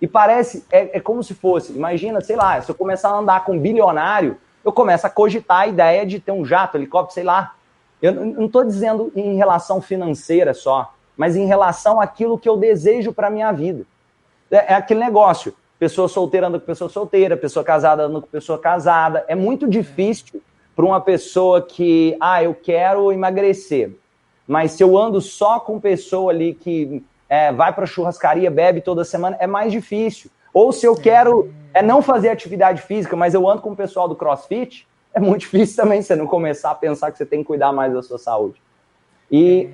E parece, é como se fosse, imagina, sei lá, se eu começar a andar com um bilionário, eu começo a cogitar a ideia de ter um jato, helicóptero, sei lá. Eu não estou dizendo em relação financeira só, mas em relação àquilo que eu desejo para a minha vida. É aquele negócio, pessoa solteira anda com pessoa solteira, pessoa casada anda com pessoa casada. É muito difícil para uma pessoa que, eu quero emagrecer, mas se eu ando só com pessoa ali que vai para churrascaria, bebe toda semana, é mais difícil. Ou se eu quero não fazer atividade física, mas eu ando com o pessoal do CrossFit, é muito difícil também você não começar a pensar que você tem que cuidar mais da sua saúde. E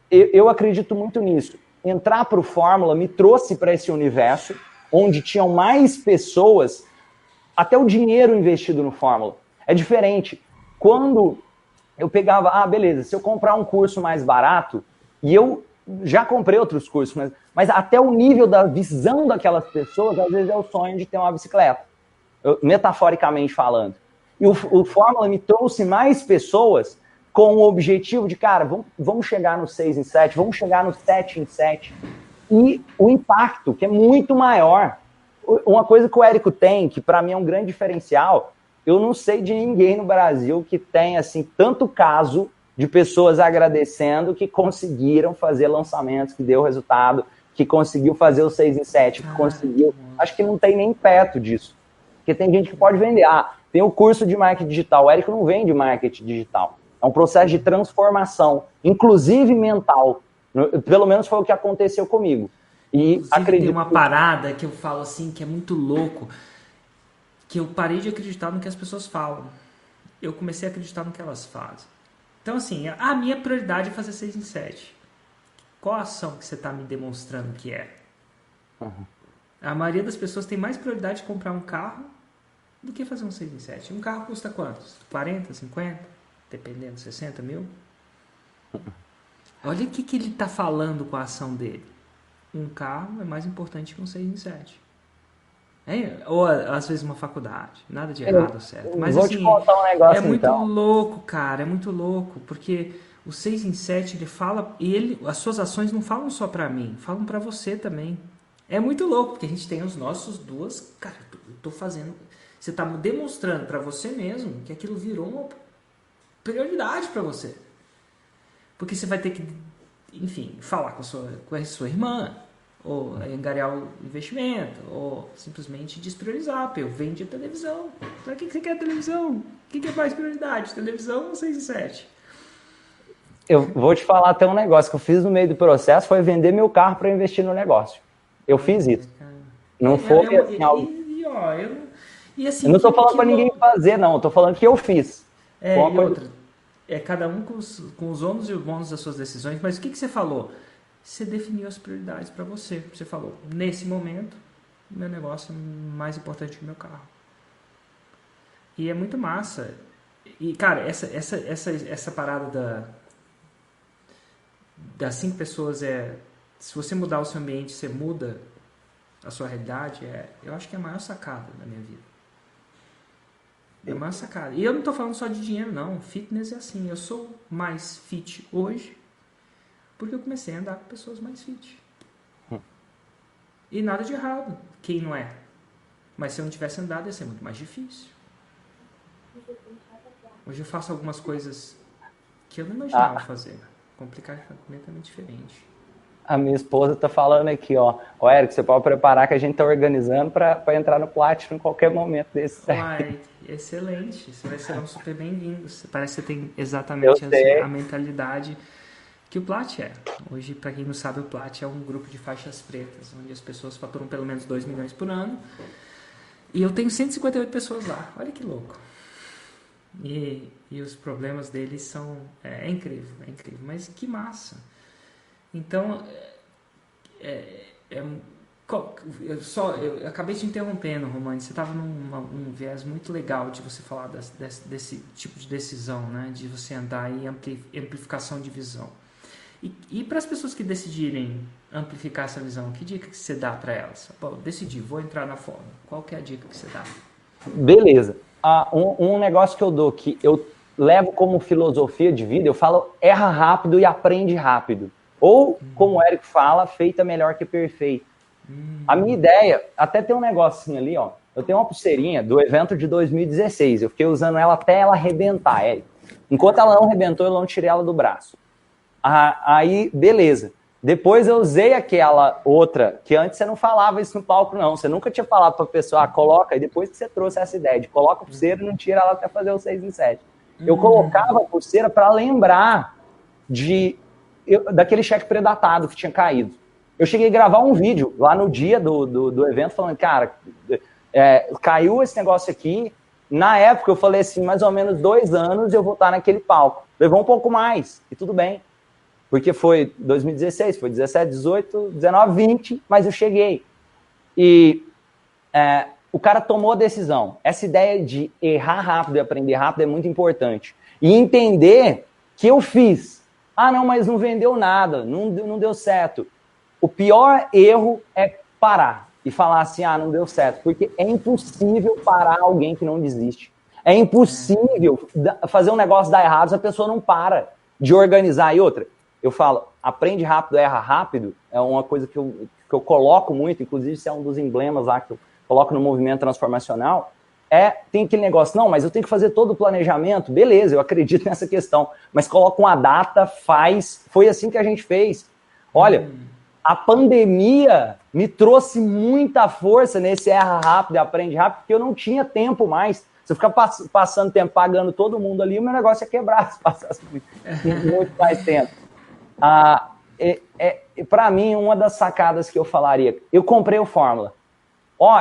eu acredito muito nisso. Entrar para o Fórmula me trouxe para esse universo onde tinham mais pessoas, até o dinheiro investido no Fórmula. É diferente. Quando eu pegava, beleza, se eu comprar um curso mais barato, e eu já comprei outros cursos, mas até o nível da visão daquelas pessoas, às vezes é o sonho de ter uma bicicleta, metaforicamente falando. E o Fórmula me trouxe mais pessoas com o objetivo de, cara, vamos chegar no 6 em 7, vamos chegar no 7 em 7. E o impacto, que é muito maior. Uma coisa que o Érico tem, que para mim é um grande diferencial, eu não sei de ninguém no Brasil que tem assim tanto caso de pessoas agradecendo que conseguiram fazer lançamentos, que deu resultado, que conseguiu fazer o 6 em 7, que conseguiu. Acho que não tem nem perto disso. Porque tem gente que pode vender. Tem o curso de marketing digital. O Érico não vende marketing digital. É um processo de transformação, inclusive mental. Pelo menos foi o que aconteceu comigo. E acredito. Tem uma parada que eu falo assim, que é muito louco, que eu parei de acreditar no que as pessoas falam. Eu comecei a acreditar no que elas fazem. Então, assim, a minha prioridade é fazer 6 em 7. Qual a ação que você está me demonstrando que é? A maioria das pessoas tem mais prioridade de comprar um carro do que fazer um 6 em 7. Um carro custa quantos? 40, 50? Dependendo, 60 mil? Olha o que ele está falando com a ação dele. Um carro é mais importante que um 6 em 7. Ou às vezes uma faculdade. Nada de errado ou certo. Mas vou assim, te contar um negócio, é muito louco, cara. É muito louco. Porque o 6 em 7, ele fala... as suas ações não falam só pra mim. Falam pra você também. É muito louco. Porque a gente tem os nossos duas... Cara, eu tô fazendo... Você tá demonstrando pra você mesmo que aquilo virou uma prioridade pra você. Porque você vai ter que, enfim, falar com a sua irmã, ou angariar o investimento, ou simplesmente despriorizar. Eu vendi a televisão. Para que você quer a televisão? O que é mais prioridade? Televisão ou 6 e 7? Eu vou te falar até um negócio que eu fiz no meio do processo, foi vender meu carro para investir no negócio. Eu fiz isso. Não foi assim, algo... assim, eu não tô falando para ninguém fazer, não. Eu tô falando que eu fiz. E outra, cada um com os ônus e os bônus das suas decisões, mas o que você falou? Você definiu as prioridades para você. Você falou, nesse momento, meu negócio é mais importante que o meu carro. E é muito massa. E, cara, essa parada das 5 pessoas se você mudar o seu ambiente, você muda a sua realidade, eu acho que é a maior sacada da minha vida. É a maior sacada. E eu não tô falando só de dinheiro, não. Fitness é assim. Eu sou mais fit hoje porque eu comecei a andar com pessoas mais fit. E nada de errado. Quem não é? Mas se eu não tivesse andado, ia ser muito mais difícil. Hoje eu faço algumas coisas que eu não imaginava fazer. Completamente diferente. A minha esposa tá falando aqui, ó. Ó, Érico, você pode preparar que a gente tá organizando para entrar no Platinum em qualquer momento desse. Uai, excelente. Você vai ser um super bem-vindo. Parece que você tem exatamente a mentalidade que o Plat é. Hoje, para quem não sabe, o Plat é um grupo de faixas pretas, onde as pessoas faturam pelo menos 2 milhões por ano. E eu tenho 158 pessoas lá. Olha que louco. E os problemas deles são... É incrível, é incrível. Mas que massa. Então, eu acabei te interrompendo, Romani. Você estava num viés muito legal de você falar desse tipo de decisão, né? De você andar em amplificação de visão. E para as pessoas que decidirem amplificar essa visão, que dica que você dá para elas? Bom, decidi, vou entrar na forma. Qual que é a dica que você dá? Beleza. Um negócio que eu dou, que eu levo como filosofia de vida, eu falo, erra rápido e aprende rápido. Ou, como o Érico fala, feita melhor que perfeita. A minha ideia, até tem um negocinho ali, ó. Eu tenho uma pulseirinha do evento de 2016. Eu fiquei usando ela até ela arrebentar, Érico. Enquanto ela não arrebentou, eu não tirei ela do braço. Aí, beleza. Depois eu usei aquela outra, que antes você não falava isso no palco, não. Você nunca tinha falado pra pessoa, coloca, e depois que você trouxe essa ideia de coloca a pulseira e não tira ela até fazer o 6 em 7. Eu colocava a pulseira para lembrar daquele cheque predatado que tinha caído. Eu cheguei a gravar um vídeo lá no dia do evento falando, cara, caiu esse negócio aqui. Na época eu falei assim, mais ou menos 2 anos eu vou estar naquele palco. Levou um pouco mais, e tudo bem. Porque foi 2016, foi 17, 18, 19, 20, mas eu cheguei. E o cara tomou a decisão. Essa ideia de errar rápido e aprender rápido é muito importante. E entender que eu fiz. Não, mas não vendeu nada, não deu certo. O pior erro é parar e falar assim, não deu certo. Porque é impossível parar alguém que não desiste. É impossível fazer um negócio dar errado se a pessoa não para de organizar. E outra, eu falo, aprende rápido, erra rápido, é uma coisa que eu coloco muito, inclusive isso é um dos emblemas lá que eu coloco no movimento transformacional, tem aquele negócio, não, mas eu tenho que fazer todo o planejamento, beleza, eu acredito nessa questão, mas coloca uma data, foi assim que a gente fez. Olha, a pandemia me trouxe muita força nesse erra rápido e aprende rápido, porque eu não tinha tempo mais. Se eu ficar passando tempo pagando todo mundo ali, o meu negócio ia quebrar se passasse muito mais tempo. Para mim, uma das sacadas que eu falaria, eu comprei o Fórmula.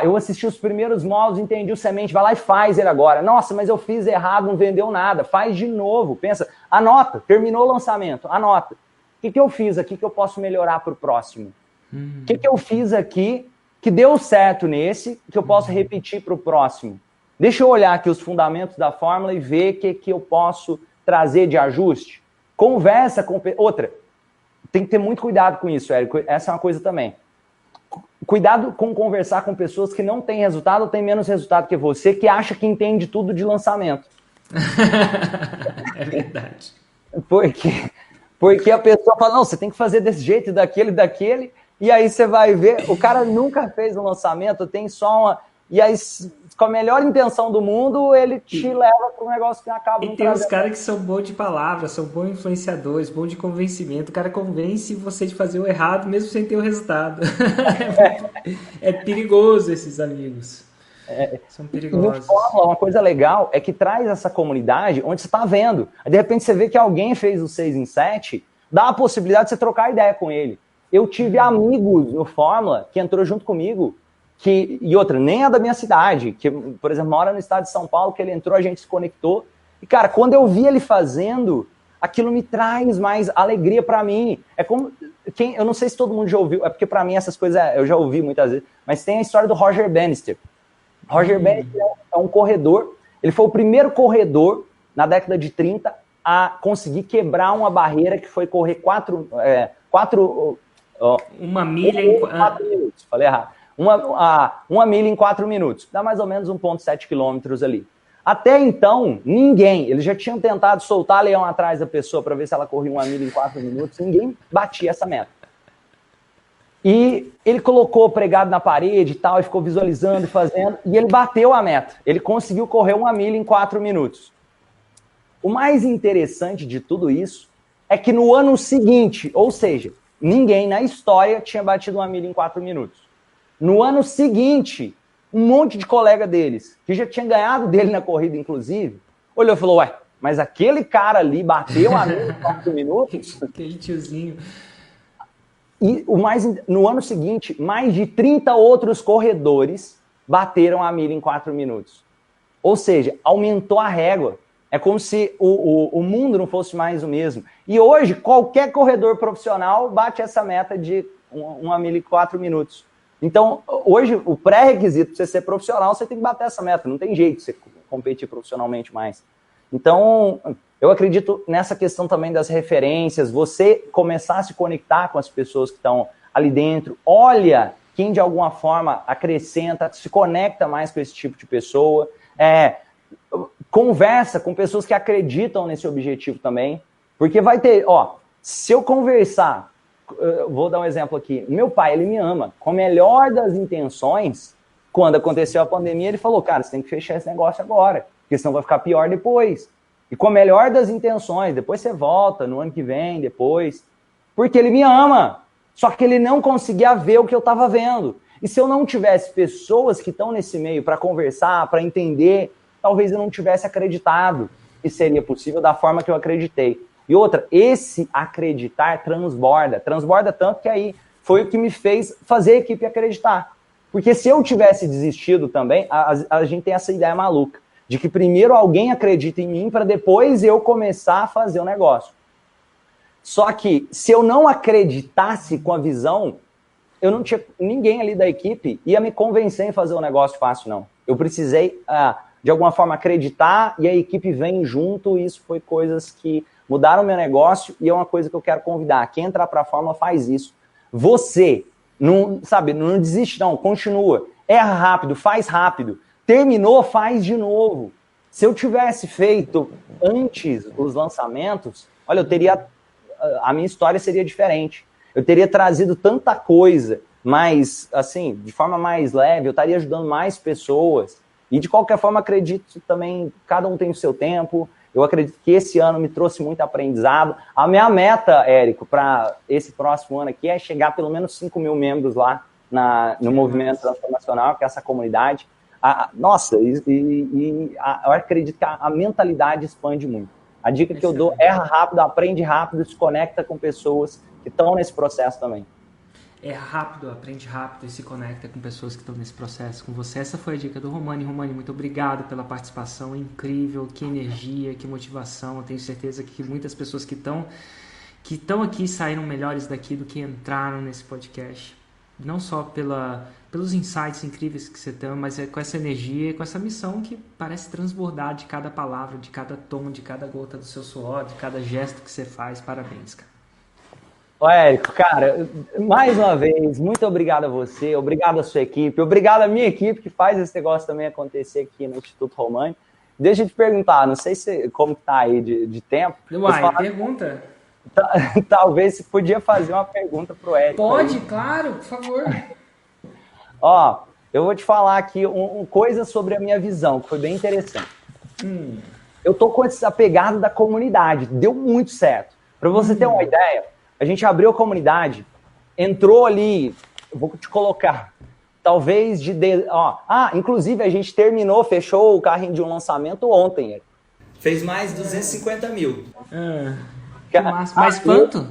Eu assisti os primeiros módulos, entendi o semente, vai lá e faz ele agora. Nossa, mas eu fiz errado, não vendeu nada. Faz de novo, pensa, anota, terminou o lançamento, anota. O que eu fiz aqui que eu posso melhorar para o próximo? O que eu fiz aqui que deu certo nesse, que eu posso repetir para o próximo? Deixa eu olhar aqui os fundamentos da Fórmula e ver o que eu posso trazer de ajuste. Conversa com... Outra, tem que ter muito cuidado com isso, Érico. Essa é uma coisa também. Cuidado com conversar com pessoas que não têm resultado ou têm menos resultado que você, que acha que entende tudo de lançamento. É verdade. Porque a pessoa fala, não, você tem que fazer desse jeito, daquele, e aí você vai ver, o cara nunca fez um lançamento, tem só uma... E aí, com a melhor intenção do mundo, ele te leva para um negócio que acaba... E tem os caras que são bons de palavras, são bons influenciadores, bons de convencimento. O cara convence você de fazer o errado, mesmo sem ter o resultado. É perigoso esses amigos. São perigosos. Uma coisa legal é que traz essa comunidade onde você está vendo. Aí, de repente, você vê que alguém fez o 6 em 7, dá a possibilidade de você trocar ideia com ele. Eu tive amigos no Fórmula que entrou junto comigo, e outra, nem a da minha cidade, que, por exemplo, mora no estado de São Paulo, que ele entrou, a gente se conectou. E, cara, quando eu vi ele fazendo, aquilo me traz mais alegria para mim. É como, eu não sei se todo mundo já ouviu, é porque para mim essas coisas eu já ouvi muitas vezes, mas tem a história do Roger Bannister. Roger Bannister é um corredor, ele foi o primeiro corredor na década de 30 a conseguir quebrar uma barreira que foi correr uma milha em 4 minutos. Falei errado. Uma milha em 4 minutos. Dá mais ou menos 1,7 quilômetros ali. Até então, ninguém, eles já tinham tentado soltar leão atrás da pessoa para ver se ela corria 1 milha em 4 minutos, ninguém batia essa meta. E ele colocou pregado na parede e tal, e ficou visualizando e fazendo, e ele bateu a meta. Ele conseguiu correr 1 milha em 4 minutos. O mais interessante de tudo isso é que no ano seguinte, ou seja, ninguém na história tinha batido 1 milha em 4 minutos. No ano seguinte, um monte de colega deles, que já tinha ganhado dele na corrida, inclusive, olhou e falou, ué, mas aquele cara ali bateu 1 milha em 4 minutos? Aquele tiozinho. E no ano seguinte, mais de 30 outros corredores bateram 1 milha em 4 minutos. Ou seja, aumentou a régua. É como se o mundo não fosse mais o mesmo. E hoje, qualquer corredor profissional bate essa meta de 1 milha em 4 minutos. Então, hoje, o pré-requisito para você ser profissional, você tem que bater essa meta. Não tem jeito de você competir profissionalmente mais. Então, eu acredito nessa questão também das referências, você começar a se conectar com as pessoas que estão ali dentro. Olha quem, de alguma forma, acrescenta, se conecta mais com esse tipo de pessoa. Conversa com pessoas que acreditam nesse objetivo também, porque vai ter, se eu conversar, vou dar um exemplo aqui, meu pai, ele me ama, com a melhor das intenções, quando aconteceu a pandemia, ele falou, cara, você tem que fechar esse negócio agora, porque senão vai ficar pior depois, e com a melhor das intenções, depois você volta, no ano que vem, depois, porque ele me ama, só que ele não conseguia ver o que eu estava vendo, e se eu não tivesse pessoas que estão nesse meio para conversar, para entender, talvez eu não tivesse acreditado que seria possível da forma que eu acreditei. E outra, esse acreditar transborda tanto que aí foi o que me fez fazer a equipe acreditar. Porque se eu tivesse desistido também, a gente tem essa ideia maluca, de que primeiro alguém acredita em mim para depois eu começar a fazer o negócio. Só que se eu não acreditasse com a visão, eu não tinha ninguém ali da equipe ia me convencer em fazer o negócio fácil, não. Eu precisei, de alguma forma, acreditar e a equipe vem junto, e isso foi coisas que mudaram o meu negócio e é uma coisa que eu quero convidar. Quem entrar para a Fórmula faz isso. Você, não desiste não, continua. Erra rápido, faz rápido. Terminou, faz de novo. Se eu tivesse feito antes os lançamentos, olha, a minha história seria diferente. Eu teria trazido tanta coisa, mas, assim, de forma mais leve, eu estaria ajudando mais pessoas. E, de qualquer forma, acredito também, cada um tem o seu tempo. Eu acredito que esse ano me trouxe muito aprendizado. A minha meta, Érico, para esse próximo ano aqui é chegar a pelo menos 5 mil membros lá no Movimento Transformacional, que é essa comunidade. Eu acredito que a mentalidade expande muito. A dica que eu dou, erra rápido, aprende rápido, se conecta com pessoas que estão nesse processo também. Erra rápido, aprende rápido e se conecta com pessoas que estão nesse processo com você. Essa foi a dica do Romani. Romani, muito obrigado pela participação, incrível, que energia, que motivação. Eu tenho certeza que muitas pessoas que estão aqui saíram melhores daqui do que entraram nesse podcast. Não só pelos insights incríveis que você tem, mas com essa energia, com essa missão que parece transbordar de cada palavra, de cada tom, de cada gota do seu suor, de cada gesto que você faz. Parabéns, cara. Ô, Érico, cara, mais uma vez, muito obrigado a você, obrigado à sua equipe, obrigado à minha equipe que faz esse negócio também acontecer aqui no Instituto Romani. Deixa eu te perguntar, não sei como tá aí de tempo. Pergunta. Talvez você podia fazer uma pergunta pro Érico. Pode, aí. Claro, por favor. Eu vou te falar aqui coisa sobre a minha visão, que foi bem interessante. Eu tô com esse apegado da comunidade, deu muito certo. Para você ter uma ideia, a gente abriu a comunidade, entrou ali, eu vou te colocar, talvez inclusive a gente fechou o carrinho de um lançamento ontem. Fez mais 250 mil. Que massa. Mais quanto?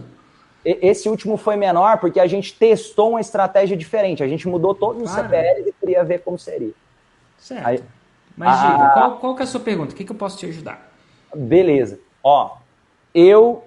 esse último foi menor porque a gente testou uma estratégia diferente. A gente mudou todos os CPLs e queria ver como seria. Certo. Aí, mas diga, qual que é a sua pergunta? O que eu posso te ajudar? Beleza. Ó, eu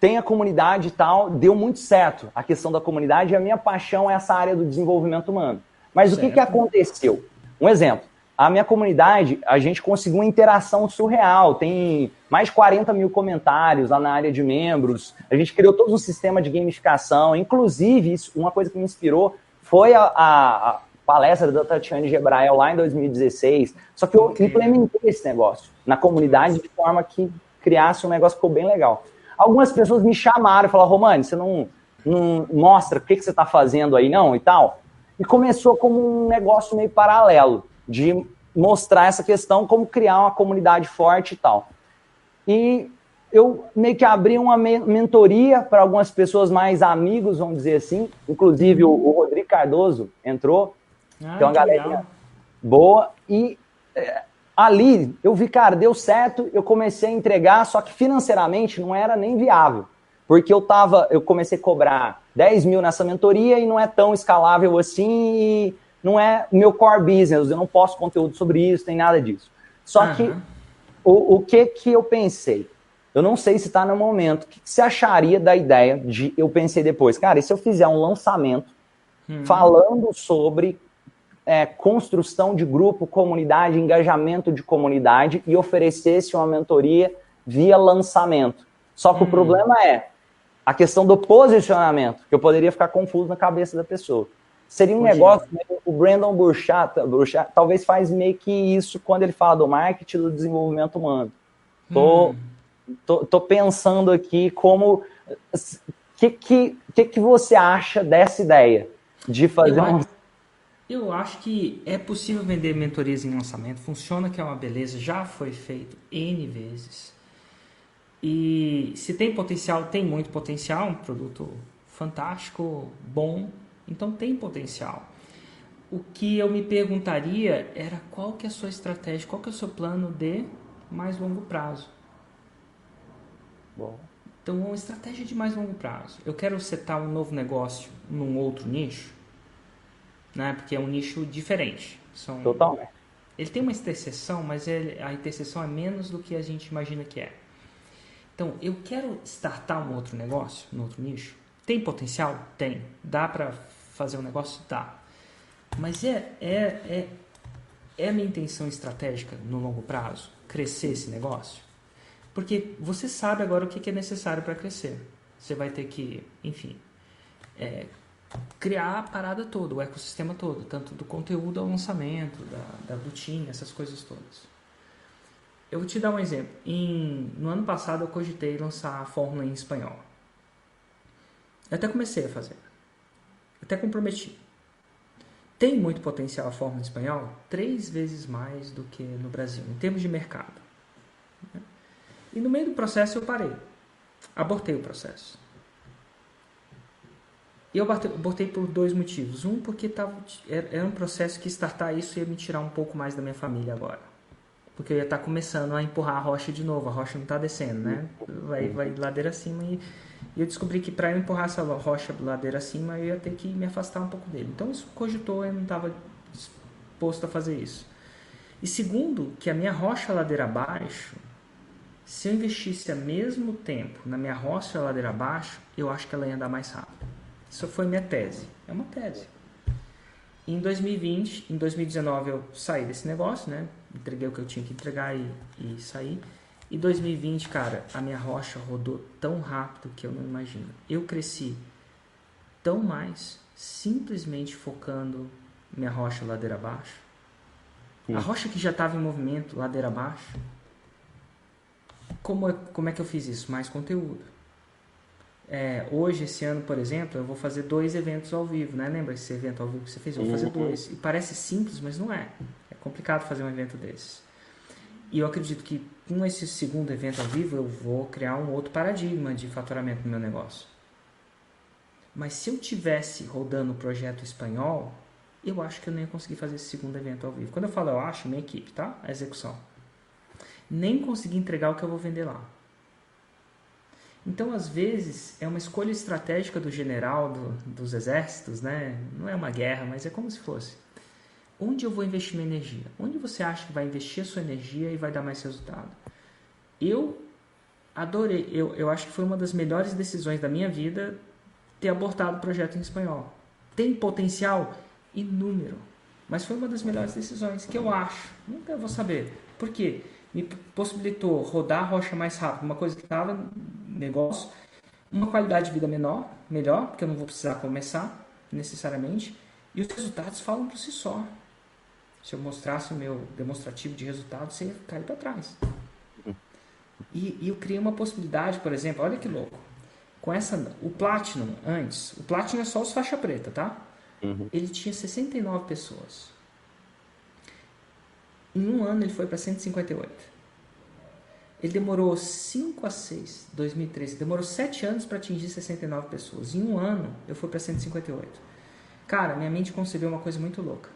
tenho a comunidade e tal, deu muito certo a questão da comunidade e a minha paixão é essa área do desenvolvimento humano. Mas certo. O que aconteceu? Um exemplo. A minha comunidade, a gente conseguiu uma interação surreal. Tem mais de 40 mil comentários lá na área de membros. A gente criou todo um sistema de gamificação. Inclusive, uma coisa que me inspirou foi a palestra da Tatiane Gebrael lá em 2016. Só que eu implementei esse negócio na comunidade de forma que criasse um negócio que ficou bem legal. Algumas pessoas me chamaram e falaram, Romani, você não mostra o que você está fazendo aí não e tal? E começou como um negócio meio paralelo de mostrar essa questão, como criar uma comunidade forte e tal. E eu meio que abri uma mentoria para algumas pessoas mais amigos, vamos dizer assim. Inclusive o Rodrigo Cardoso entrou, que é uma galerinha boa. E ali eu vi, cara, deu certo, eu comecei a entregar, só que financeiramente não era nem viável. Porque eu comecei a cobrar 10 mil nessa mentoria e não é tão escalável assim e não é meu core business, eu não posto conteúdo sobre isso, nem nada disso. Só que o que eu pensei? Eu não sei se está no momento. O que você acharia da ideia de... Eu pensei depois, cara, e se eu fizer um lançamento falando sobre construção de grupo, comunidade, engajamento de comunidade e oferecesse uma mentoria via lançamento? Só que o problema é a questão do posicionamento, que eu poderia ficar confuso na cabeça da pessoa. Seria um negócio, né, o Brandon Burchard talvez faz meio que isso quando ele fala do marketing do desenvolvimento humano. Tô pensando aqui como... que você acha dessa ideia de fazer Eu acho que é possível vender mentorias em lançamento, funciona, que é uma beleza, já foi feito N vezes. E se tem potencial, tem muito potencial, um produto fantástico, bom, então tem potencial. O que eu me perguntaria era qual que é a sua estratégia, qual que é o seu plano de mais longo prazo. Bom. Então, uma estratégia de mais longo prazo. Eu quero setar um novo negócio num outro nicho, né? Porque é um nicho diferente. Totalmente. Ele tem uma interseção, mas a interseção é menos do que a gente imagina que é. Então, eu quero startar um outro negócio, no outro nicho. Tem potencial? Tem. Dá para fazer um negócio? Dá. Mas é a minha intenção estratégica no longo prazo crescer esse negócio? Porque você sabe agora o que é necessário para crescer. Você vai ter que, enfim, criar a parada toda, o ecossistema todo, tanto do conteúdo ao lançamento, da routine, essas coisas todas. Eu vou te dar um exemplo. No ano passado eu cogitei lançar a fórmula em espanhol. Eu até comecei a fazer. Até comprometi. Tem muito potencial a fórmula em espanhol? 3 vezes mais do que no Brasil, em termos de mercado. E no meio do processo eu parei. Abortei o processo. E eu abortei por 2 motivos. Um, porque era um processo que startar isso ia me tirar um pouco mais da minha família agora. Porque eu ia estar começando a empurrar a rocha de novo. A rocha não está descendo, né? Vai ladeira acima. E eu descobri que para eu empurrar essa rocha ladeira acima, eu ia ter que me afastar um pouco dele. Então isso cogitou, eu não estava disposto a fazer isso. E segundo, que a minha rocha ladeira abaixo, se eu investisse ao mesmo tempo na minha rocha ladeira abaixo, eu acho que ela ia andar mais rápido. Isso foi minha tese. É uma tese. Em 2019 eu saí desse negócio, né? Entreguei o que eu tinha que entregar e saí. Em 2020, cara, a minha rocha rodou tão rápido que eu não imagino. Eu cresci tão mais simplesmente focando minha rocha ladeira abaixo. A rocha que já estava em movimento, ladeira abaixo. Como é que eu fiz isso? Mais conteúdo. Hoje, esse ano, por exemplo, eu vou fazer 2 eventos ao vivo, né? Lembra esse evento ao vivo que você fez? Eu vou fazer 2. E parece simples, mas não é. É complicado fazer um evento desses. E eu acredito que com esse segundo evento ao vivo eu vou criar um outro paradigma de faturamento no meu negócio. Mas se eu tivesse rodando o projeto espanhol, eu acho que eu não ia conseguir fazer esse segundo evento ao vivo. Quando eu falo eu acho, minha equipe, tá? A execução. Nem consegui entregar o que eu vou vender lá. Então, às vezes, é uma escolha estratégica do general dos exércitos, né? Não é uma guerra, mas é como se fosse. Onde eu vou investir minha energia? Onde você acha que vai investir a sua energia e vai dar mais resultado? Eu adorei, eu acho que foi uma das melhores decisões da minha vida ter abortado o projeto em espanhol. Tem potencial? Inúmero. Mas foi uma das melhores decisões, que eu acho. Nunca vou saber. Por quê? Me possibilitou rodar a rocha mais rápido, uma coisa que estava no negócio, uma qualidade de vida melhor, porque eu não vou precisar começar necessariamente, e os resultados falam por si só. Se eu mostrasse o meu demonstrativo de resultados, você ia cair para trás. E eu criei uma possibilidade, por exemplo, olha que louco. Com o Platinum antes, o Platinum é só os faixa preta, tá? Ele tinha 69 pessoas. Em um ano ele foi para 158. Ele demorou 5 a 6, 2013, demorou 7 anos para atingir 69 pessoas. Em um ano eu fui para 158. Cara, minha mente concebeu uma coisa muito louca.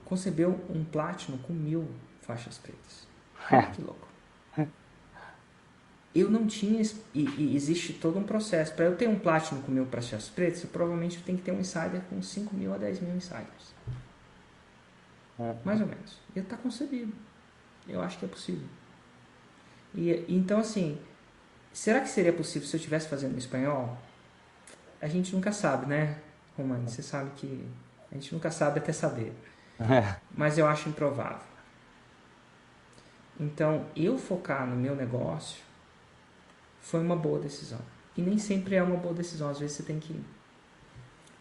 Concebeu um Platinum com 1000 faixas pretas. Olha que louco. Eu não tinha, e existe todo um processo. Para eu ter um Platinum com 1000 faixas pretas, eu provavelmente tenho que ter um Insider com 5.000 a 10.000 Insiders. Mais ou menos. E está concebido. Eu acho que é possível. Então, assim, será que seria possível se eu estivesse fazendo em espanhol? A gente nunca sabe, né, Romani? Você sabe que a gente nunca sabe até saber. Mas eu acho improvável. Então, eu focar no meu negócio foi uma boa decisão. E nem sempre é uma boa decisão, às vezes você tem que ir.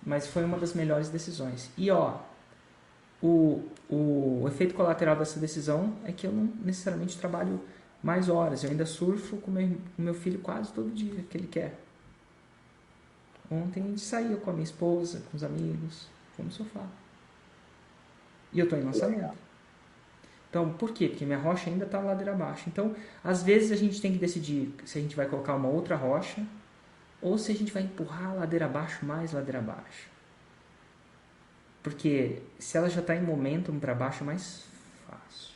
Mas foi uma das melhores decisões. E o efeito colateral dessa decisão é que eu não necessariamente trabalho mais horas. Eu ainda surfo com meu filho quase todo dia que ele quer. Ontem a gente saiu com a minha esposa, com os amigos, fomos no sofá. E eu estou em lançamento. Então, por quê? Porque minha rocha ainda está ladeira abaixo. Então, às vezes a gente tem que decidir se a gente vai colocar uma outra rocha ou se a gente vai empurrar a ladeira abaixo, mais ladeira abaixo. Porque se ela já está em momentum para baixo, é mais fácil.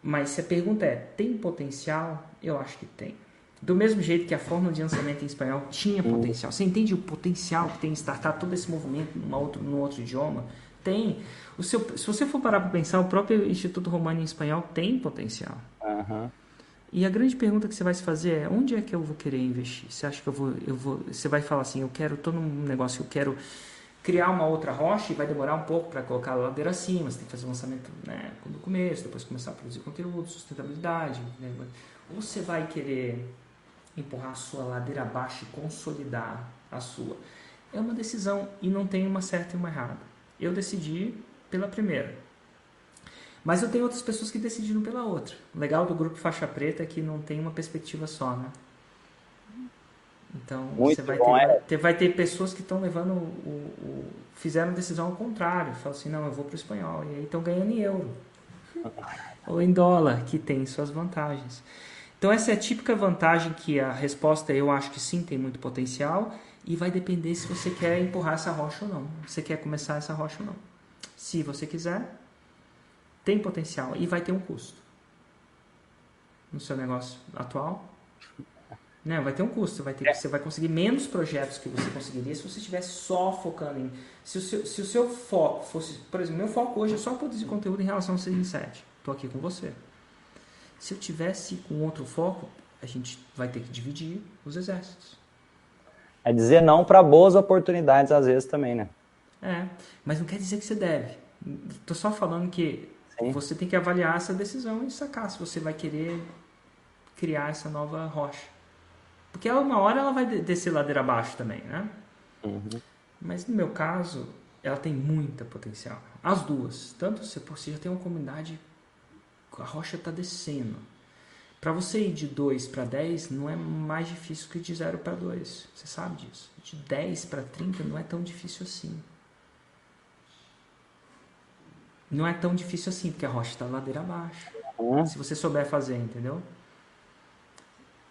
Mas se a pergunta é, tem potencial? Eu acho que tem. Do mesmo jeito que a fórmula de lançamento em espanhol tinha potencial. Você entende o potencial que tem em startar todo esse movimento num outro idioma? Tem. Se você for parar para pensar, o próprio Instituto Romani em espanhol tem potencial. E a grande pergunta que você vai se fazer é, onde é que eu vou querer investir? Você acha que você vai falar assim, estou num negócio, eu quero criar uma outra rocha e vai demorar um pouco para colocar a ladeira acima, você tem que fazer um lançamento, né, no começo, depois começar a produzir conteúdo, sustentabilidade, né? Ou você vai querer empurrar a sua ladeira abaixo e consolidar a sua? É uma decisão e não tem uma certa e uma errada. Eu decidi pela primeira. Mas eu tenho outras pessoas que decidiram pela outra. O legal do grupo Faixa Preta é que não tem uma perspectiva só, né? Então, você vai ter pessoas que estão levando fizeram a decisão ao contrário. Falam assim, não, eu vou para o espanhol. E aí estão ganhando em euro. Ou em dólar, que tem suas vantagens. Então, essa é a típica vantagem que a resposta, eu acho que sim, tem muito potencial. E vai depender se você quer empurrar essa rocha ou não. Se você quer começar essa rocha ou não. Se você quiser, tem potencial e vai ter um custo. No seu negócio atual, né, vai ter um custo. Você vai conseguir menos projetos que você conseguiria se você estivesse só focando em... Se o seu foco fosse... Por exemplo, meu foco hoje é só produzir conteúdo em relação ao 6 em 7. Estou aqui com você. Se eu tivesse com outro foco, a gente vai ter que dividir os exércitos. É dizer não para boas oportunidades às vezes também, né? Mas não quer dizer que você deve. Estou só falando que você tem que avaliar essa decisão e sacar se você vai querer criar essa nova rocha. Porque uma hora ela vai descer ladeira abaixo também, né? Mas no meu caso, ela tem muita potencial. As duas. Tanto você já tem uma comunidade, a rocha está descendo. Para você ir de 2 para 10 não é mais difícil que de 0 para 2. Você sabe disso. De 10 para 30 não é tão difícil assim. Não é tão difícil assim, porque a rocha está ladeira abaixo. Se você souber fazer, entendeu?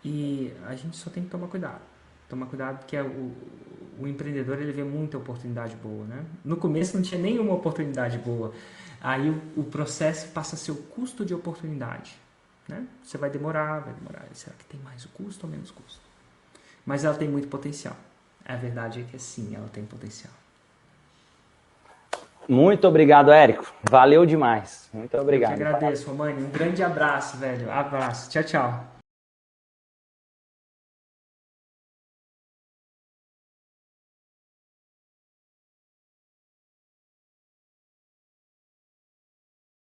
E a gente só tem que tomar cuidado. Tomar cuidado porque o empreendedor ele vê muita oportunidade boa, né? No começo não tinha nenhuma oportunidade boa. Aí o processo passa a ser o custo de oportunidade. né? Você vai demorar. Será que tem mais o custo ou menos custo? Mas ela tem muito potencial. A verdade é que sim, ela tem potencial. Muito obrigado, Érico. Valeu demais. Muito obrigado. Eu que agradeço, Romani. Um grande abraço, velho. Abraço. Tchau, tchau.